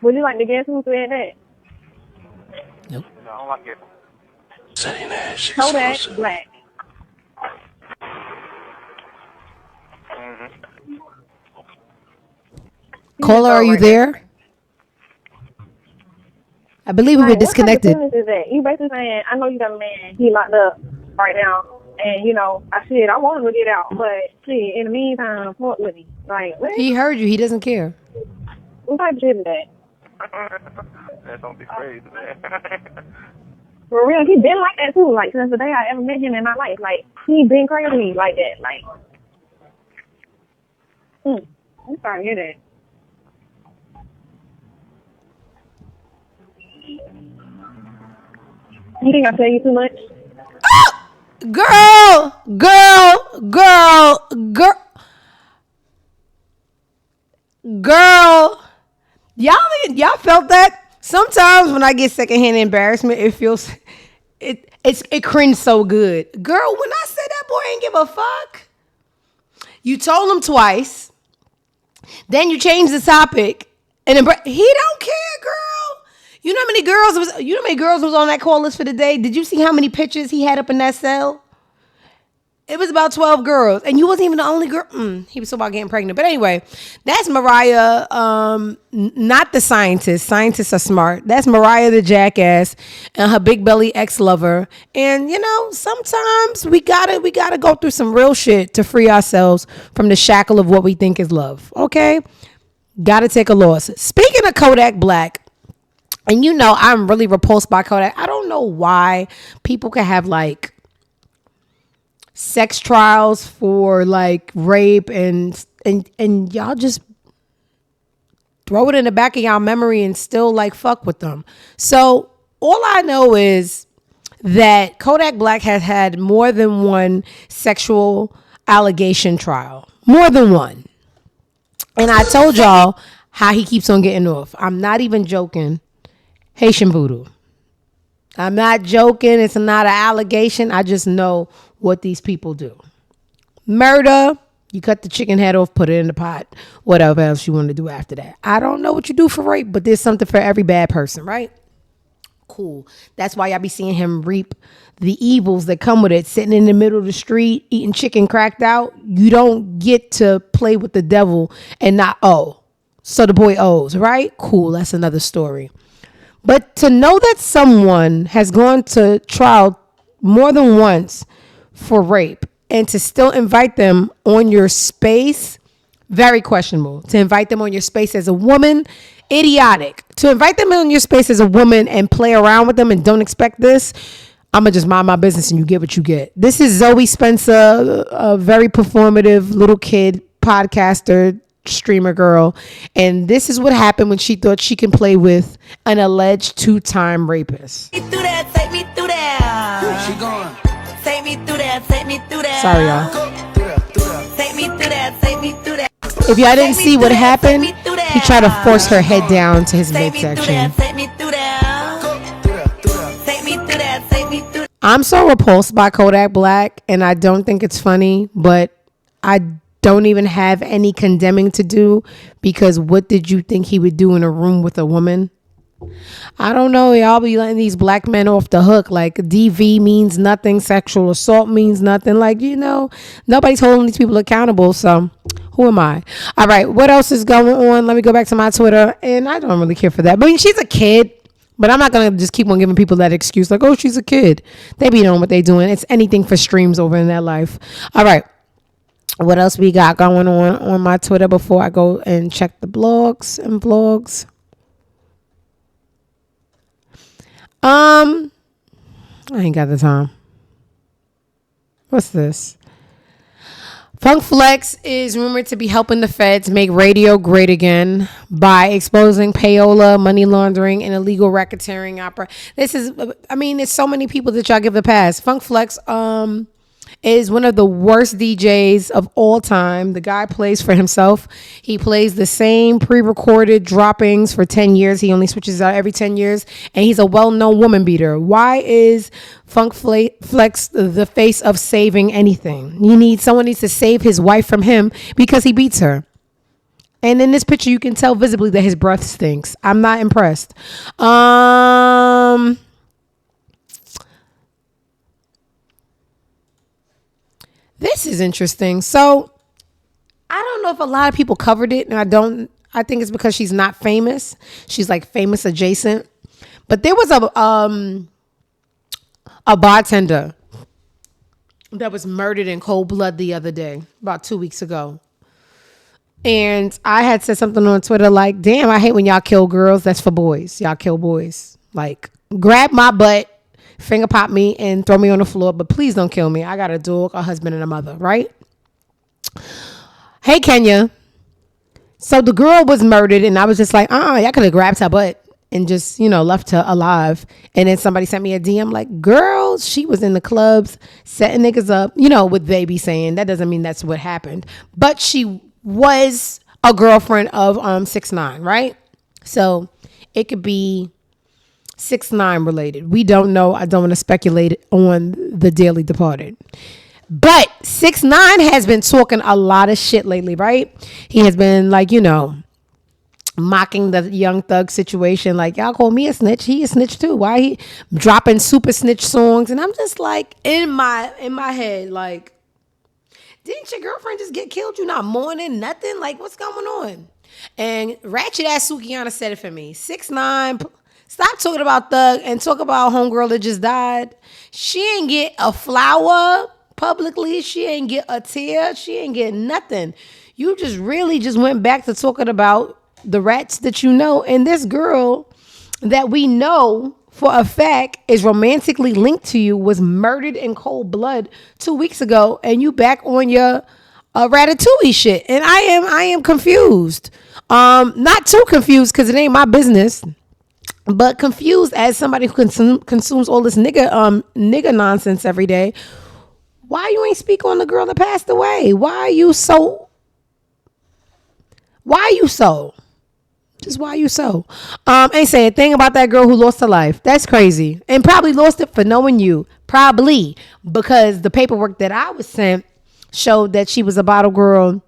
Would you like to guess who said that? Nope. No, I don't like it. Saying that shit. Kodak Black. Mm-hmm. Caller, are you there? I believe we were disconnected. What type of sentence is that? You basically saying, I know you got a man, he locked up right now, and you know, I want him to get out, but shit, in the meantime, fuck with me. Like, what? He heard you. He doesn't care. What type of shit is that? That's gonna be crazy, man. For real, he been like that too. Like, since the day I ever met him in my life, like, he been crazy like that. Like, I'm sorry to hear that. You think I tell you too much? Girl. Y'all felt that? Sometimes when I get secondhand embarrassment, it feels it cringe so good. Girl, when I said that boy ain't give a fuck, you told him twice, then you changed the topic, and he don't care, girl. You know how many girls was on that call list for the day? Did you see how many pictures he had up in that cell? It was about 12 girls, and you wasn't even the only girl. He was so about getting pregnant. But anyway, that's Mariah, not the scientist. Scientists are smart. That's Mariah the jackass and her big belly ex-lover. And, you know, sometimes we gotta go through some real shit to free ourselves from the shackle of what we think is love, okay? Gotta take a loss. Speaking of Kodak Black, and you know I'm really repulsed by Kodak. I don't know why people can have, like, sex trials for like rape and y'all just throw it in the back of y'all memory and still like fuck with them. So all I know is that Kodak Black has had more than one sexual allegation trial. More than one. And I told y'all how he keeps on getting off. I'm not even joking. Haitian voodoo. I'm not joking. It's not an allegation. I just know what these people do. Murder. You cut the chicken head off, put it in the pot. Whatever else you want to do after that. I don't know what you do for rape, but there's something for every bad person, right? Cool. That's why y'all be seeing him reap the evils that come with it. Sitting in the middle of the street, eating chicken cracked out. You don't get to play with the devil and not owe. So the boy owes, right? Cool. That's another story. But to know that someone has gone to trial more than once for rape and to still invite them on your space, very questionable. To invite them on your space as a woman, idiotic. To invite them on your space as a woman and play around with them and don't expect this, I'm going to just mind my business and you get what you get. This is Zoe Spencer, a very performative little kid, podcaster, streamer girl. And this is what happened when she thought she can play with an alleged 2-time rapist. Take me through that, take me through that. Where she going? Take me through that, take me through that. Sorry, y'all. Take me through that, take me through that. If y'all didn't see what happened, he tried to force her head down to his midsection. Take me through that. Take me through that, take me through that. I'm so repulsed by Kodak Black, and I don't think it's funny, but I don't even have any condemning to do, because what did you think he would do in a room with a woman? I don't know. Y'all be letting these black men off the hook. Like DV means nothing. Sexual assault means nothing. Like, nobody's holding these people accountable. So who am I? All right. What else is going on? Let me go back to my Twitter. And I don't really care for that. I mean, she's a kid, but I'm not going to just keep on giving people that excuse. Like, oh, she's a kid. They be knowing what they doing. It's anything for streams over in their life. All right. What else we got going on my Twitter before I go and check the blogs and vlogs? I ain't got the time. What's this? Funk Flex is rumored to be helping the feds make radio great again by exposing payola, money laundering, and illegal racketeering opera. There's so many people that y'all give a pass. Funk Flex, is one of the worst DJs of all time. The guy plays for himself. He plays the same pre-recorded droppings for 10 years. He only switches out every 10 years. And he's a well-known woman beater. Why is Funk Flex the face of saving anything? Someone needs to save his wife from him because he beats her. And in this picture, you can tell visibly that his breath stinks. I'm not impressed. This is interesting. So I don't know if a lot of people covered it, and I think it's because she's not famous. She's like famous adjacent. But there was a bartender that was murdered in cold blood the other day, about 2 weeks ago. And I had said something on Twitter like, damn, I hate when y'all kill girls. That's for boys. Y'all kill boys. Like, grab my butt, finger pop me, and throw me on the floor, but please don't kill me. I got a dog, a husband, and a mother, right? Hey, Kenya. So the girl was murdered, and I was just like, y'all could have grabbed her butt and just, left her alive. And then somebody sent me a DM like, girl, she was in the clubs setting niggas up, with baby saying that doesn't mean that's what happened. But she was a girlfriend of 6ix9ine, right? So it could be 6ix9ine related. We don't know. I don't want to speculate on the Daily Departed. But 6ix9ine has been talking a lot of shit lately, right? He has been like, mocking the Young Thug situation. Like, y'all call me a snitch. He a snitch too. Why he dropping super snitch songs? And I'm just like, in my head, like, didn't your girlfriend just get killed? You not mourning nothing? Like, what's going on? And ratchet ass Sukiana said it for me. 6ix9ine, stop talking about Thug and talk about homegirl that just died. She ain't get a flower publicly. She ain't get a tear. She ain't get nothing. You just really just went back to talking about the rats that you know. And this girl that we know for a fact is romantically linked to you was murdered in cold blood 2 weeks ago. And you back on your Ratatouille shit. And I am confused. Not too confused because it ain't my business. But confused as somebody who consumes all this nigga nonsense every day. Why you ain't speak on the girl that passed away? Why are you so Why you so? Just why you so? Ain't saying a thing about that girl who lost her life. That's crazy. And probably lost it for knowing you. Probably. Because the paperwork that I was sent showed that she was a bottle girl.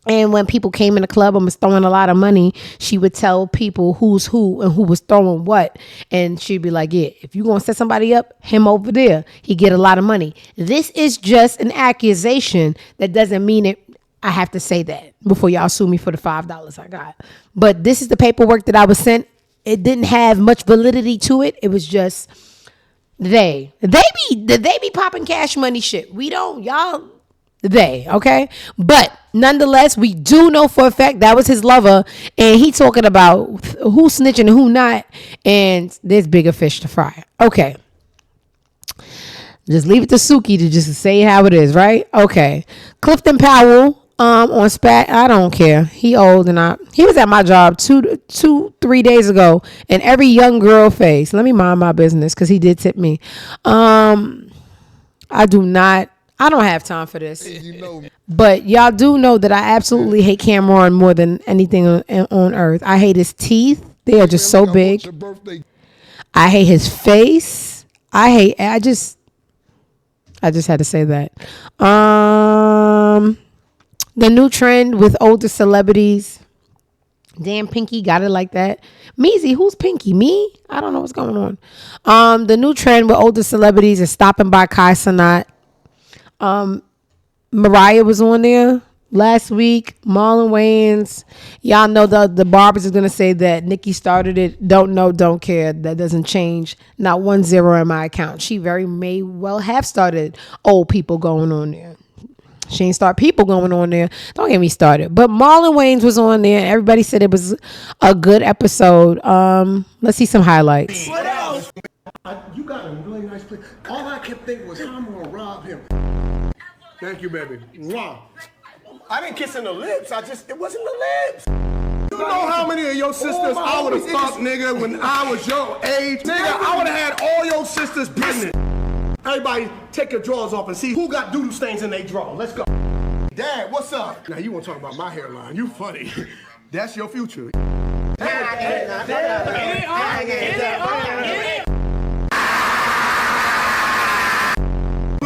And when people came in the club and was throwing a lot of money, she would tell people who's who and who was throwing what. And she'd be like, yeah, if you're going to set somebody up, him over there, he get a lot of money. This is just an accusation. That doesn't mean it. I have to say that before y'all sue me for the $5 I got. But this is the paperwork that I was sent. It didn't have much validity to it. It was just they be popping cash money shit. We don't, y'all. Okay, but nonetheless, we do know for a fact that was his lover, and he talking about who's snitching and who not, and there's bigger fish to fry. Okay, just leave it to Suki to just say how it is, right? Okay, Clifton Powell on spat. I don't care. He old and he was at my job 3 days ago, and every young girl face. Let me mind my business because he did tip me. I don't have time for this. But y'all do know that I absolutely hate Cameron more than anything on earth. I hate his teeth. They are just so big. I hate his face. I just had to say that. The new trend with older celebrities. Damn, Pinky got it like that. Meezy, who's Pinky? Me? I don't know what's going on. The new trend with older celebrities is stopping by Kai Cenat. Mariah was on there last week. Marlon Wayans. Y'all know the barbers is gonna say that Nikki started it. Don't know, don't care. That doesn't change. Not 1 0 in my account. She very may well have started old people going on there. She ain't start people going on there. Don't get me started. But Marlon Wayans was on there. And everybody said it was a good episode. Let's see some highlights. What else? You got a really nice place. All I kept thinking was how I'm gonna rob him. Thank you, baby. Wow. I didn't kiss in the lips. It wasn't the lips. You know how many of your sisters I would have fucked, nigga, when I was your age? Nigga, I would have had all your sisters pregnant. Everybody, take your drawers off and see who got doodle stains in their drawer. Let's go. Dad, what's up? Now, you want to talk about my hairline. You funny. That's your future. Put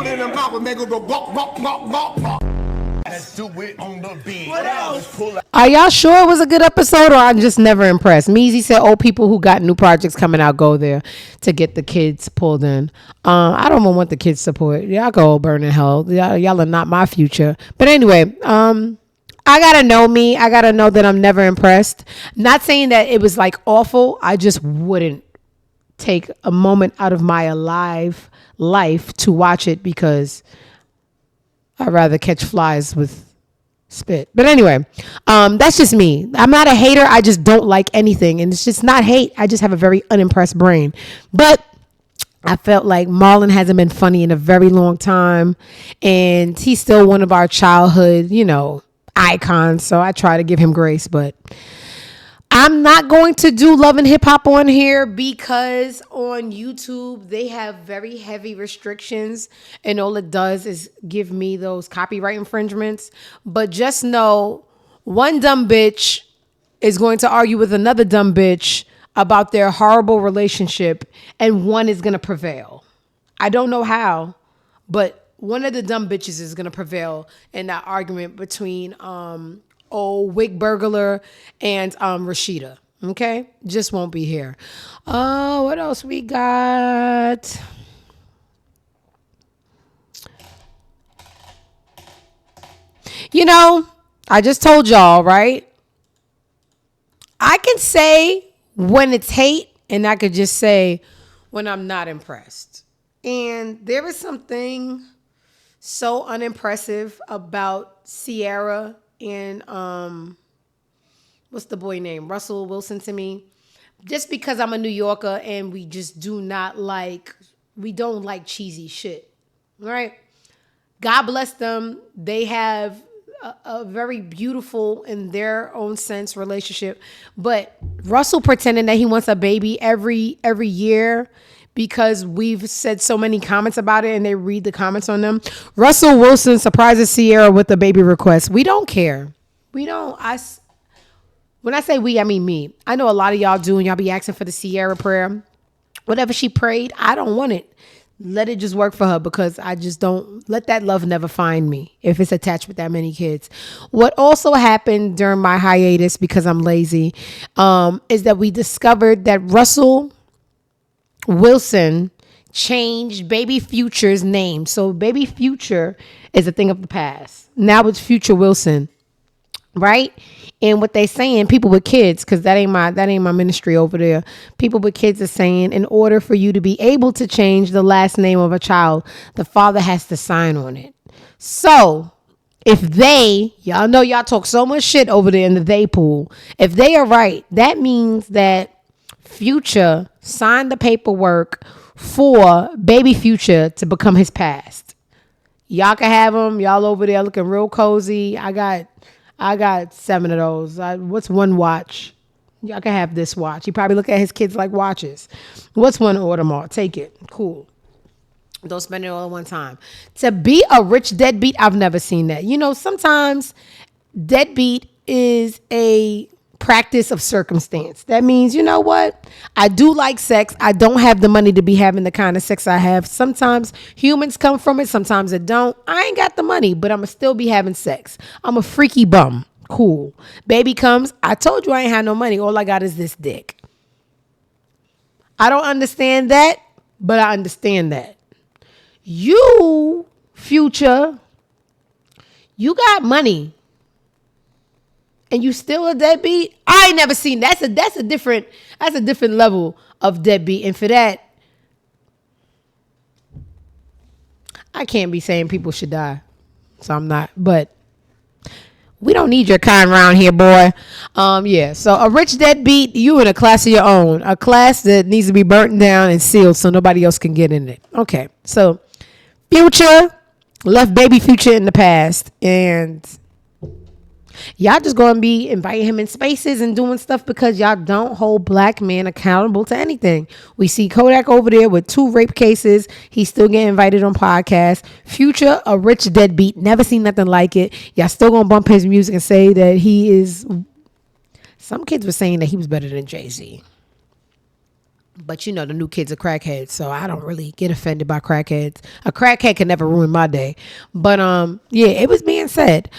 in the mouth and make it go walk, walk, walk, walk, walk. Let's do it on the beat. What else? Are y'all sure it was a good episode, or I'm just never impressed? Meezy said old people who got new projects coming out go there to get the kids pulled in. I don't want the kids support. Y'all go burn in hell. Y'all are not my future. But anyway, I gotta know me. I gotta know that I'm never impressed. Not saying that it was like awful. I just wouldn't take a moment out of my alive life to watch it because I'd rather catch flies with spit. But anyway, that's just me. I'm not a hater. I just don't like anything. And it's just not hate. I just have a very unimpressed brain. But I felt like Marlon hasn't been funny in a very long time. And he's still one of our childhood, icons. So I try to give him grace. But I'm not going to do Love and Hip Hop on here because on YouTube they have very heavy restrictions and all it does is give me those copyright infringements. But just know one dumb bitch is going to argue with another dumb bitch about their horrible relationship and one is going to prevail. I don't know how, but one of the dumb bitches is going to prevail in that argument between Wig Burglar and Rashida. Okay, just won't be here. What else we got? I just told y'all, right? I can say when it's hate, and I could just say when I'm not impressed. And there is something so unimpressive about Sierra and what's the boy name? Russell Wilson to me. Just because I'm a New Yorker and we just don't like cheesy shit. Right? God bless them. They have a very beautiful in their own sense relationship. But Russell pretending that he wants a baby every year because we've said so many comments about it and they read the comments on them. Russell Wilson surprises Sierra with a baby request. We don't care. When I say we, I mean me. I know a lot of y'all do, and y'all be asking for the Sierra prayer. Whatever she prayed, I don't want it. Let it just work for her, because I just don't let that love never find me if it's attached with that many kids. What also happened during my hiatus, because I'm lazy, is that we discovered that Russell Wilson changed Baby Future's name. So Baby Future is a thing of the past. Now it's Future Wilson, right? And what they saying, people with kids, because that ain't my ministry over there. People with kids are saying, in order for you to be able to change the last name of a child, the father has to sign on it. So if y'all know y'all talk so much shit over there in the they pool. If they are right, that means that Future signed the paperwork for Baby Future to become his past. Y'all can have him. Y'all over there looking real cozy. I got 7 of those. What's one watch? Y'all can have this watch. He probably look at his kids like watches. What's one Audemars? Take it. Cool. Don't spend it all at one time. To be a rich deadbeat, I've never seen that. You know, sometimes deadbeat is a practice of circumstance. That means, you know what? I do like sex. I don't have the money to be having the kind of sex I have. Sometimes humans come from it. Sometimes it don't. I ain't got the money, but I'm going to still be having sex. I'm a freaky bum. Cool. Baby comes. I told you I ain't had no money. All I got is this dick. I don't understand that, but I understand that. You, Future, you got money. And you still a deadbeat? I ain't never seen that. That's a different level of deadbeat. And for that, I can't be saying people should die. So I'm not. But we don't need your kind around here, boy. Yeah. So a rich deadbeat, you in a class of your own. A class that needs to be burnt down and sealed so nobody else can get in it. Okay. So Future left Baby Future in the past. And y'all just gonna be inviting him in spaces and doing stuff because y'all don't hold black men accountable to anything. We see Kodak over there with 2 rape cases. He's still getting invited on podcasts. Future, a rich deadbeat. Never seen nothing like it. Y'all still gonna bump his music and say that he is. Some kids were saying that he was better than Jay-Z. But you know, the new kids are crackheads, so I don't really get offended by crackheads. A crackhead can never ruin my day. But yeah, it was being said.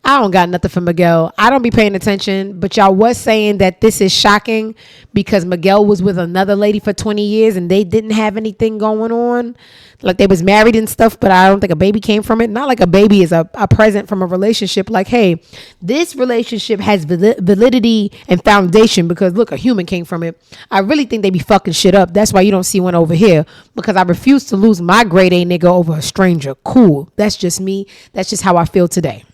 I don't got nothing for Miguel. I don't be paying attention, but y'all was saying that this is shocking because Miguel was with another lady for 20 years and they didn't have anything going on. Like they was married and stuff, but I don't think a baby came from it. Not like a baby is a present from a relationship. Like, hey, this relationship has validity and foundation because look, a human came from it. I really think they be fucking shit up. That's why you don't see one over here, because I refuse to lose my grade A nigga over a stranger. Cool. That's just me. That's just how I feel today.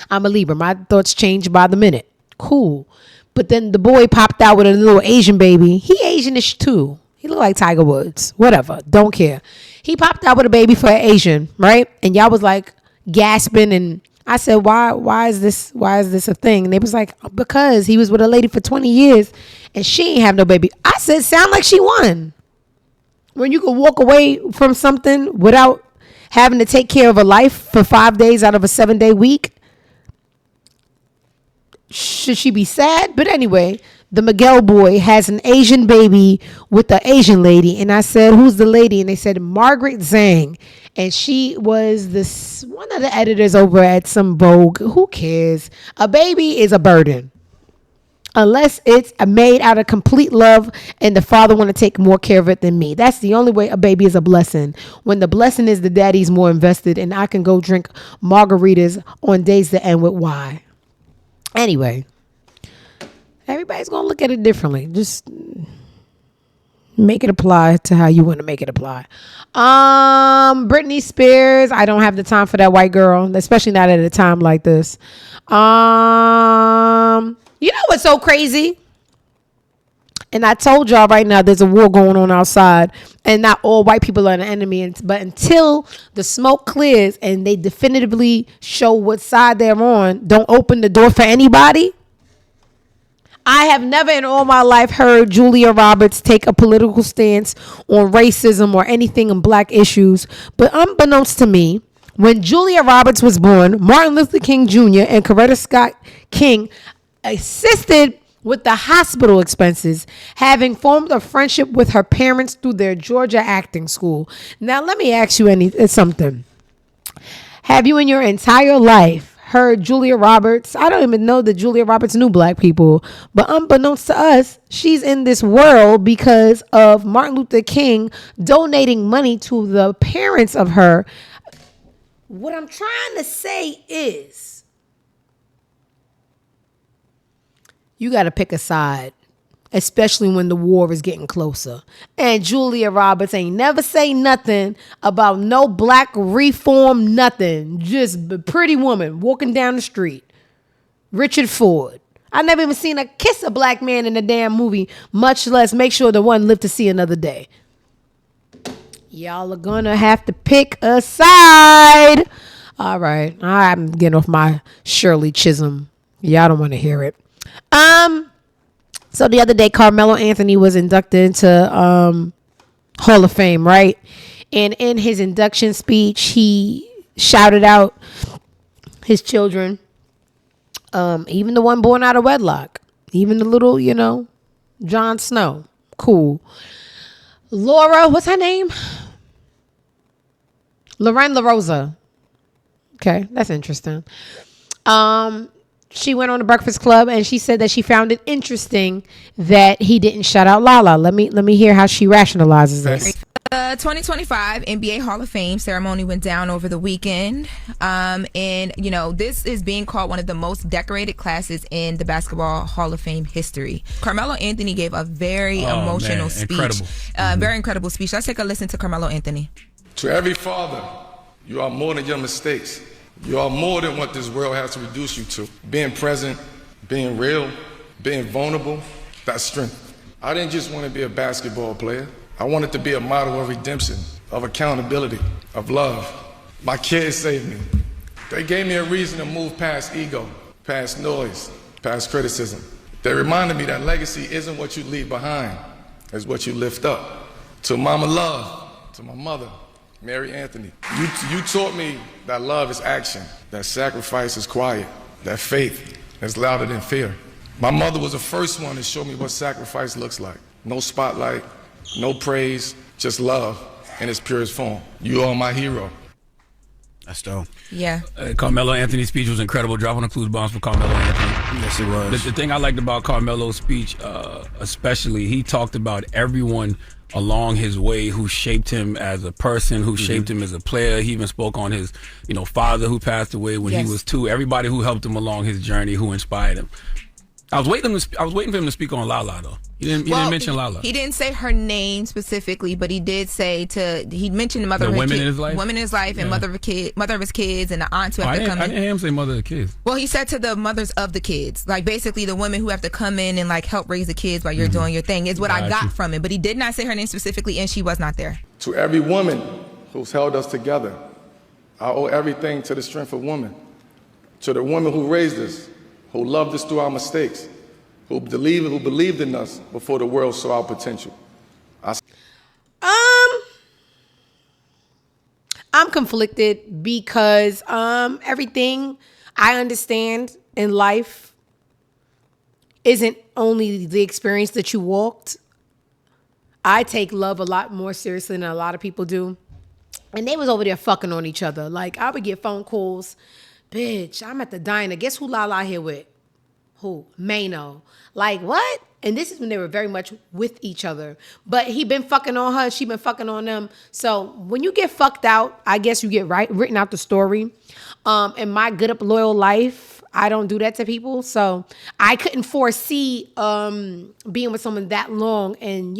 I'm a Libra. My thoughts change by the minute. Cool. But then the boy popped out with a little Asian baby. He Asianish too. He looked like Tiger Woods. Whatever. Don't care. He popped out with a baby for an Asian, right? And y'all was like gasping. And I said, why is this a thing? And they was like, because he was with a lady for 20 years and she ain't have no baby. I said, sound like she won. When you can walk away from something without having to take care of a life for 5 days out of a 7-day week. Should she be sad? But anyway, the Miguel boy has an Asian baby with the Asian lady. And I said, who's the lady? And they said, Margaret Zhang. And she was one of the editors over at some Vogue. Who cares? A baby is a burden. Unless it's made out of complete love and the father want to take more care of it than me. That's the only way a baby is a blessing. When the blessing is the daddy's more invested and I can go drink margaritas on days that end with Y. Anyway, everybody's going to look at it differently. Just make it apply to how you want to make it apply. Britney Spears. I don't have the time for that white girl, especially not at a time like this. You know what's so crazy? And I told y'all right now, there's a war going on outside and not all white people are an enemy. But until the smoke clears and they definitively show what side they're on, don't open the door for anybody. I have never in all my life heard Julia Roberts take a political stance on racism or anything in black issues. But unbeknownst to me, When Julia Roberts was born, Martin Luther King Jr. and Coretta Scott King assisted with the hospital expenses, having formed a friendship with her parents through their Georgia acting school. Now, let me ask you something. Have you in your entire life heard Julia Roberts? I don't even know that Julia Roberts knew black people, but unbeknownst to us, she's in this world because of Martin Luther King donating money to the parents of her. What I'm trying to say is, you got to pick a side, especially when the war is getting closer. And Julia Roberts ain't never say nothing about no black reform, nothing. Just a pretty woman walking down the street. Richard Ford. I never even seen her kiss a black man in a damn movie, much less make sure the one lived to see another day. Y'all are gonna have to pick a side. All right. I'm getting off my Shirley Chisholm. Y'all don't want to hear it. So the other day, Carmelo Anthony was inducted into Hall of Fame, right? And in his induction speech, he shouted out his children, even the one born out of wedlock, even the little, Jon Snow. Cool. Laura, what's her name? Lorraine LaRosa. Okay, that's interesting. She went on the Breakfast Club and she said that she found it interesting that he didn't shout out Lala. Let me hear how she rationalizes this. The 2025 NBA Hall of Fame ceremony went down over the weekend. And, this is being called one of the most decorated classes in the Basketball Hall of Fame history. Carmelo Anthony gave a very emotional speech. Incredible. Very incredible speech. Let's take a listen to Carmelo Anthony. To every father, you are more than your mistakes. You are more than what this world has to reduce you to. Being present, being real, being vulnerable, that's strength. I didn't just want to be a basketball player. I wanted to be a model of redemption, of accountability, of love. My kids saved me. They gave me a reason to move past ego, past noise, past criticism. They reminded me that legacy isn't what you leave behind, it's what you lift up. To Mama Love, to my mother, Mary Anthony, you taught me that love is action, that sacrifice is quiet, that faith is louder than fear. My mother was the first one to show me what sacrifice looks like. No spotlight, no praise, just love in its purest form. You are my hero. That's dope. Yeah. Carmelo Anthony's speech was incredible. Dropping the clues bombs for Carmelo Anthony. Yes, it was. The thing I liked about Carmelo's speech, especially, he talked about everyone along his way who shaped him as a person, who shaped him as a player. He even spoke on his, father who passed away when he was 2. Everybody who helped him along his journey, who inspired him. I was waiting for him to speak on Lala though. He didn't mention Lala. He didn't say her name specifically, but he did say he mentioned the mother of women in his life, and mother of his kids, and the aunts who have to come in. I didn't hear him say mother of the kids. Well, he said to the mothers of the kids, like basically the women who have to come in and like help raise the kids while you're doing your thing, is what I got from it. But he did not say her name specifically, and she was not there. To every woman who's held us together, I owe everything to the strength of women. To the women who raised us, who loved us through our mistakes, who believed in us before the world saw our potential. I'm conflicted because everything I understand in life isn't only the experience that you walked. I take love a lot more seriously than a lot of people do. And they was over there fucking on each other. Like, I would get phone calls. Bitch, I'm at the diner. Guess who Lala here with? Who? Mano. Like, what? And this is when they were very much with each other. But he been fucking on her. She been fucking on them. So when you get fucked out, I guess you get written out the story. In my good up loyal life, I don't do that to people. So I couldn't foresee being with someone that long and,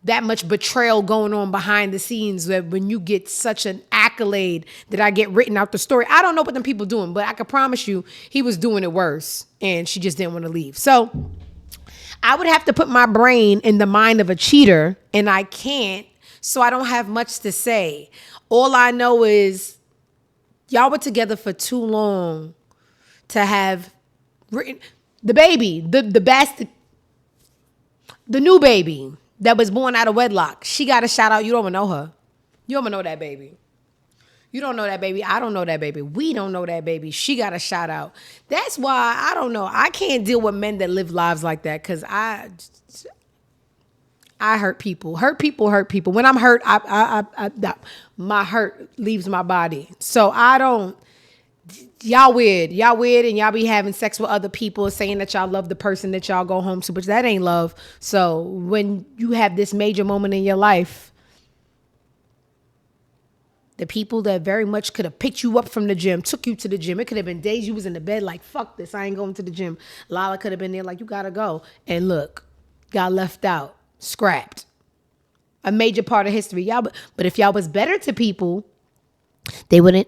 that much betrayal going on behind the scenes, that when you get such an accolade that I get written out the story. I don't know what them people doing, but I can promise you he was doing it worse and she just didn't want to leave. So I would have to put my brain in the mind of a cheater, and I can't, so I don't have much to say. All I know is y'all were together for too long to have written the baby, the bastard, the new baby that was born out of wedlock. She got a shout out. You don't even know her. You don't even know that baby. You don't know that baby. I don't know that baby. We don't know that baby. She got a shout out. That's why I don't know. I can't deal with men that live lives like that because I hurt people. Hurt people hurt people. When I'm hurt, my hurt leaves my body. So I don't. Y'all weird, and y'all be having sex with other people, saying that y'all love the person that y'all go home to, but that ain't love. So when you have this major moment in your life, the people that very much could have picked you up from the gym, took you to the gym. It could have been days you was in the bed like, fuck this, I ain't going to the gym. Lala could have been there like, you gotta go. And look, got left out, scrapped. A major part of history. Y'all, but if y'all was better to people, they wouldn't.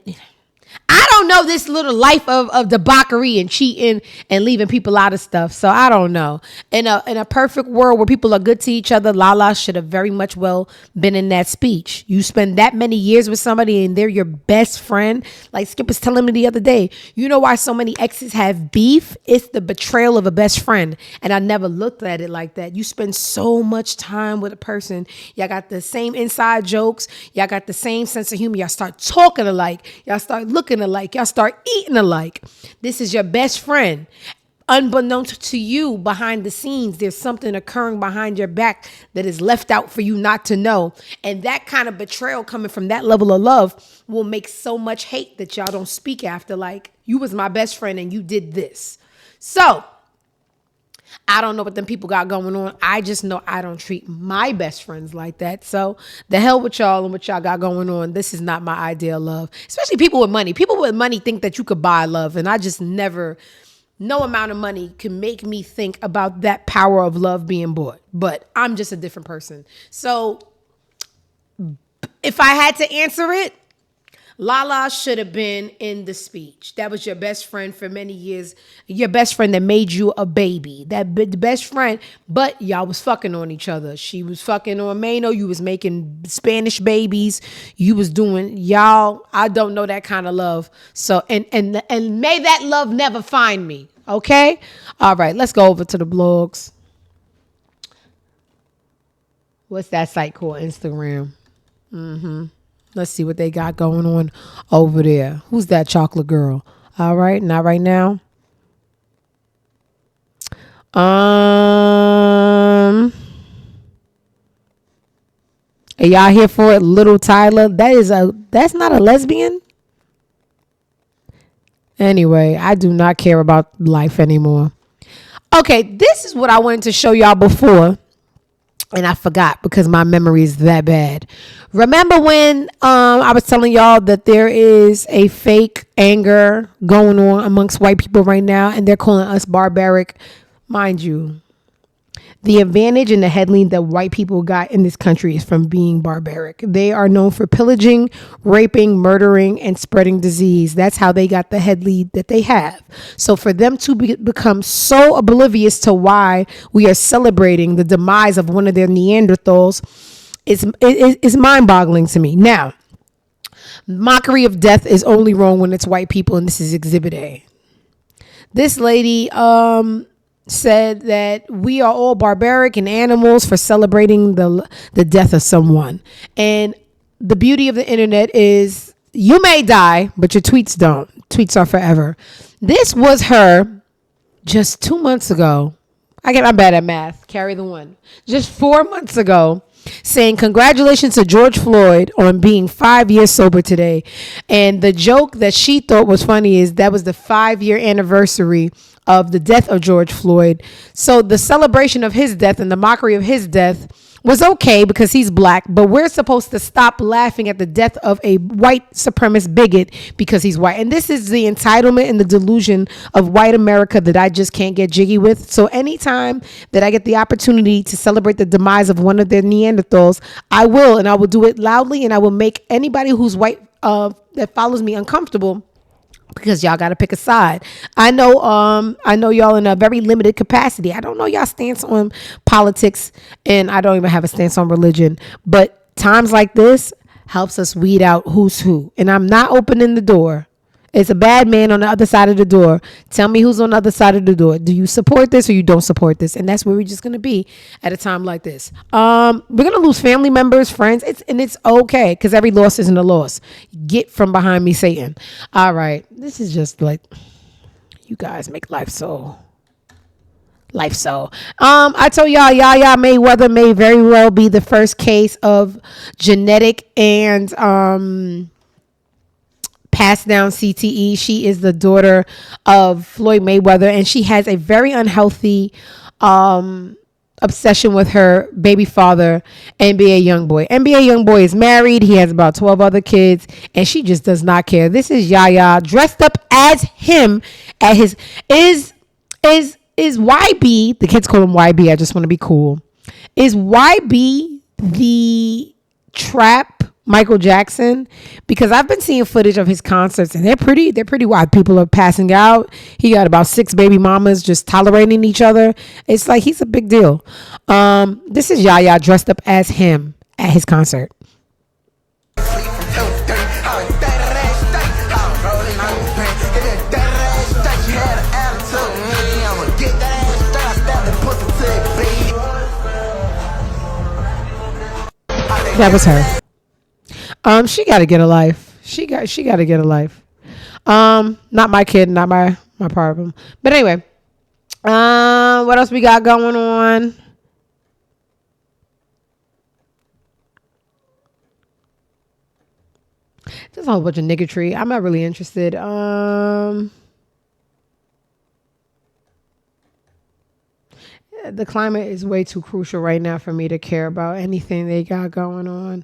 I don't know this little life of debauchery and cheating and leaving people out of stuff. So I don't know. In a perfect world where people are good to each other, Lala should have very much well been in that speech. You spend that many years with somebody and they're your best friend. Like Skip was telling me the other day, you know why so many exes have beef? It's the betrayal of a best friend. And I never looked at it like that. You spend so much time with a person. Y'all got the same inside jokes. Y'all got the same sense of humor. Y'all start talking alike. Y'all start looking alike. Y'all start eating alike. This is your best friend. Unbeknownst to you, behind the scenes, there's something occurring behind your back that is left out for you not to know. And that kind of betrayal coming from that level of love will make so much hate that y'all don't speak after. Like, you was my best friend and you did this. So I don't know what them people got going on. I just know I don't treat my best friends like that. So the hell with y'all and what y'all got going on. This is not my ideal love. Especially people with money. People with money think that you could buy love. And I just never, no amount of money can make me think about that power of love being bought. But I'm just a different person. So if I had to answer it, Lala should have been in the speech. That was your best friend for many years. Your best friend that made you a baby. The best friend, but y'all was fucking on each other. She was fucking on Mano. You was making Spanish babies. You was doing, y'all, I don't know that kind of love. So, and may that love never find me. Okay? All right, let's go over to the blogs. What's that site called? Instagram. Let's see what they got going on over there. Who's that chocolate girl? All right, not right now. Are y'all here for it? Little Tyler. That's not a lesbian. Anyway, I do not care about life anymore. Okay, this is what I wanted to show y'all before. And I forgot because my memory is that bad. Remember when I was telling y'all that there is a fake anger going on amongst white people right now and they're calling us barbaric? Mind you, the advantage and the headline that white people got in this country is from being barbaric. They are known for pillaging, raping, murdering, and spreading disease. That's how they got the head lead that they have. So for them to become so oblivious to why we are celebrating the demise of one of their Neanderthals is mind-boggling to me. Now, mockery of death is only wrong when it's white people, and this is Exhibit A. This lady said that we are all barbaric and animals for celebrating the death of someone. And the beauty of the internet is you may die, but your tweets don't. Tweets are forever. This was her just 2 months ago. I'm bad at math. Carry the one. Just 4 months ago, saying congratulations to George Floyd on being 5 years sober today. And the joke that she thought was funny is that was the 5-year anniversary of the death of George Floyd. So the celebration of his death and the mockery of his death was okay because he's black, but we're supposed to stop laughing at the death of a white supremacist bigot because he's white. And this is the entitlement and the delusion of white America that I just can't get jiggy with. So anytime that I get the opportunity to celebrate the demise of one of their Neanderthals, I will, and I will do it loudly, and I will make anybody who's white that follows me uncomfortable. Because y'all got to pick a side. I know y'all in a very limited capacity. I don't know y'all stance on politics, and I don't even have a stance on religion. But times like this helps us weed out who's who. And I'm not opening the door. It's a bad man on the other side of the door. Tell me who's on the other side of the door. Do you support this or you don't support this? And that's where we're just going to be at a time like this. We're going to lose family members, friends. It's okay because every loss isn't a loss. Get from behind me, Satan. All right. This is just like, you guys make life so. I told y'all, Yaya Mayweather may very well be the first case of genetic and passed down CTE. She is the daughter of Floyd Mayweather, and she has a very unhealthy obsession with her baby father, NBA Youngboy. NBA Youngboy is married. He has about 12 other kids, and she just does not care. This is Yaya dressed up as him at his is YB. The kids call him YB. I just want to be cool. Is YB the trap Michael Jackson? Because I've been seeing footage of his concerts and they're pretty wild. People are passing out. He got about 6 baby mamas just tolerating each other. It's like he's a big deal. This is Yaya dressed up as him at his concert. That was her. She got to get a life. She got to get a life. Not my kid, not my problem. But anyway, what else we got going on? There's a whole bunch of niggatry. I'm not really interested. The climate is way too crucial right now for me to care about anything they got going on.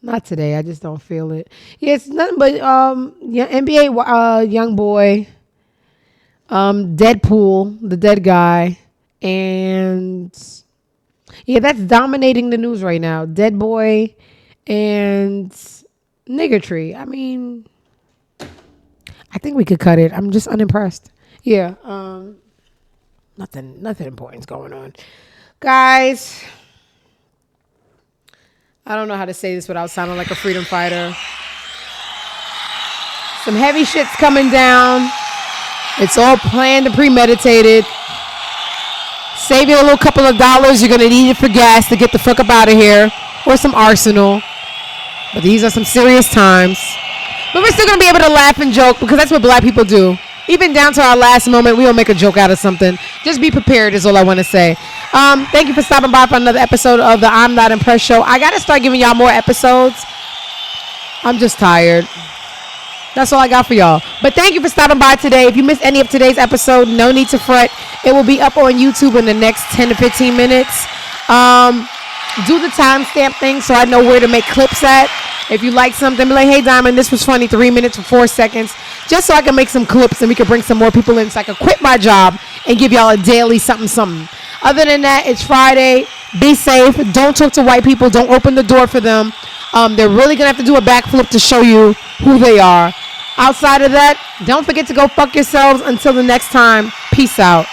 Not today. I just don't feel it. Yeah, it's nothing but NBA young boy, Deadpool, the dead guy, and yeah, that's dominating the news right now. Dead boy and niggatry. I mean, I think we could cut it. I'm just unimpressed. Yeah, nothing important's going on, guys. I don't know how to say this without sounding like a freedom fighter. Some heavy shit's coming down. It's all planned and premeditated. Save you a little couple of dollars. You're gonna need it for gas to get the fuck up out of here, or some arsenal. But these are some serious times. But we're still gonna be able to laugh and joke because that's what black people do. Even down to our last moment, we'll make a joke out of something. Just be prepared is all I want to say. Thank you for stopping by for another episode of the I'm Not Impressed show. I got to start giving y'all more episodes. I'm just tired. That's all I got for y'all. But thank you for stopping by today. If you missed any of today's episode, no need to fret. It will be up on YouTube in the next 10 to 15 minutes. Do the timestamp thing so I know where to make clips at. If you like something, be like, hey, Diamond, this was funny, 3 minutes or 4 seconds. Just so I can make some clips and we can bring some more people in so I can quit my job and give y'all a daily something. Other than that, it's Friday. Be safe. Don't talk to white people. Don't open the door for them. They're really going to have to do a backflip to show you who they are. Outside of that, don't forget to go fuck yourselves. Until the next time, peace out.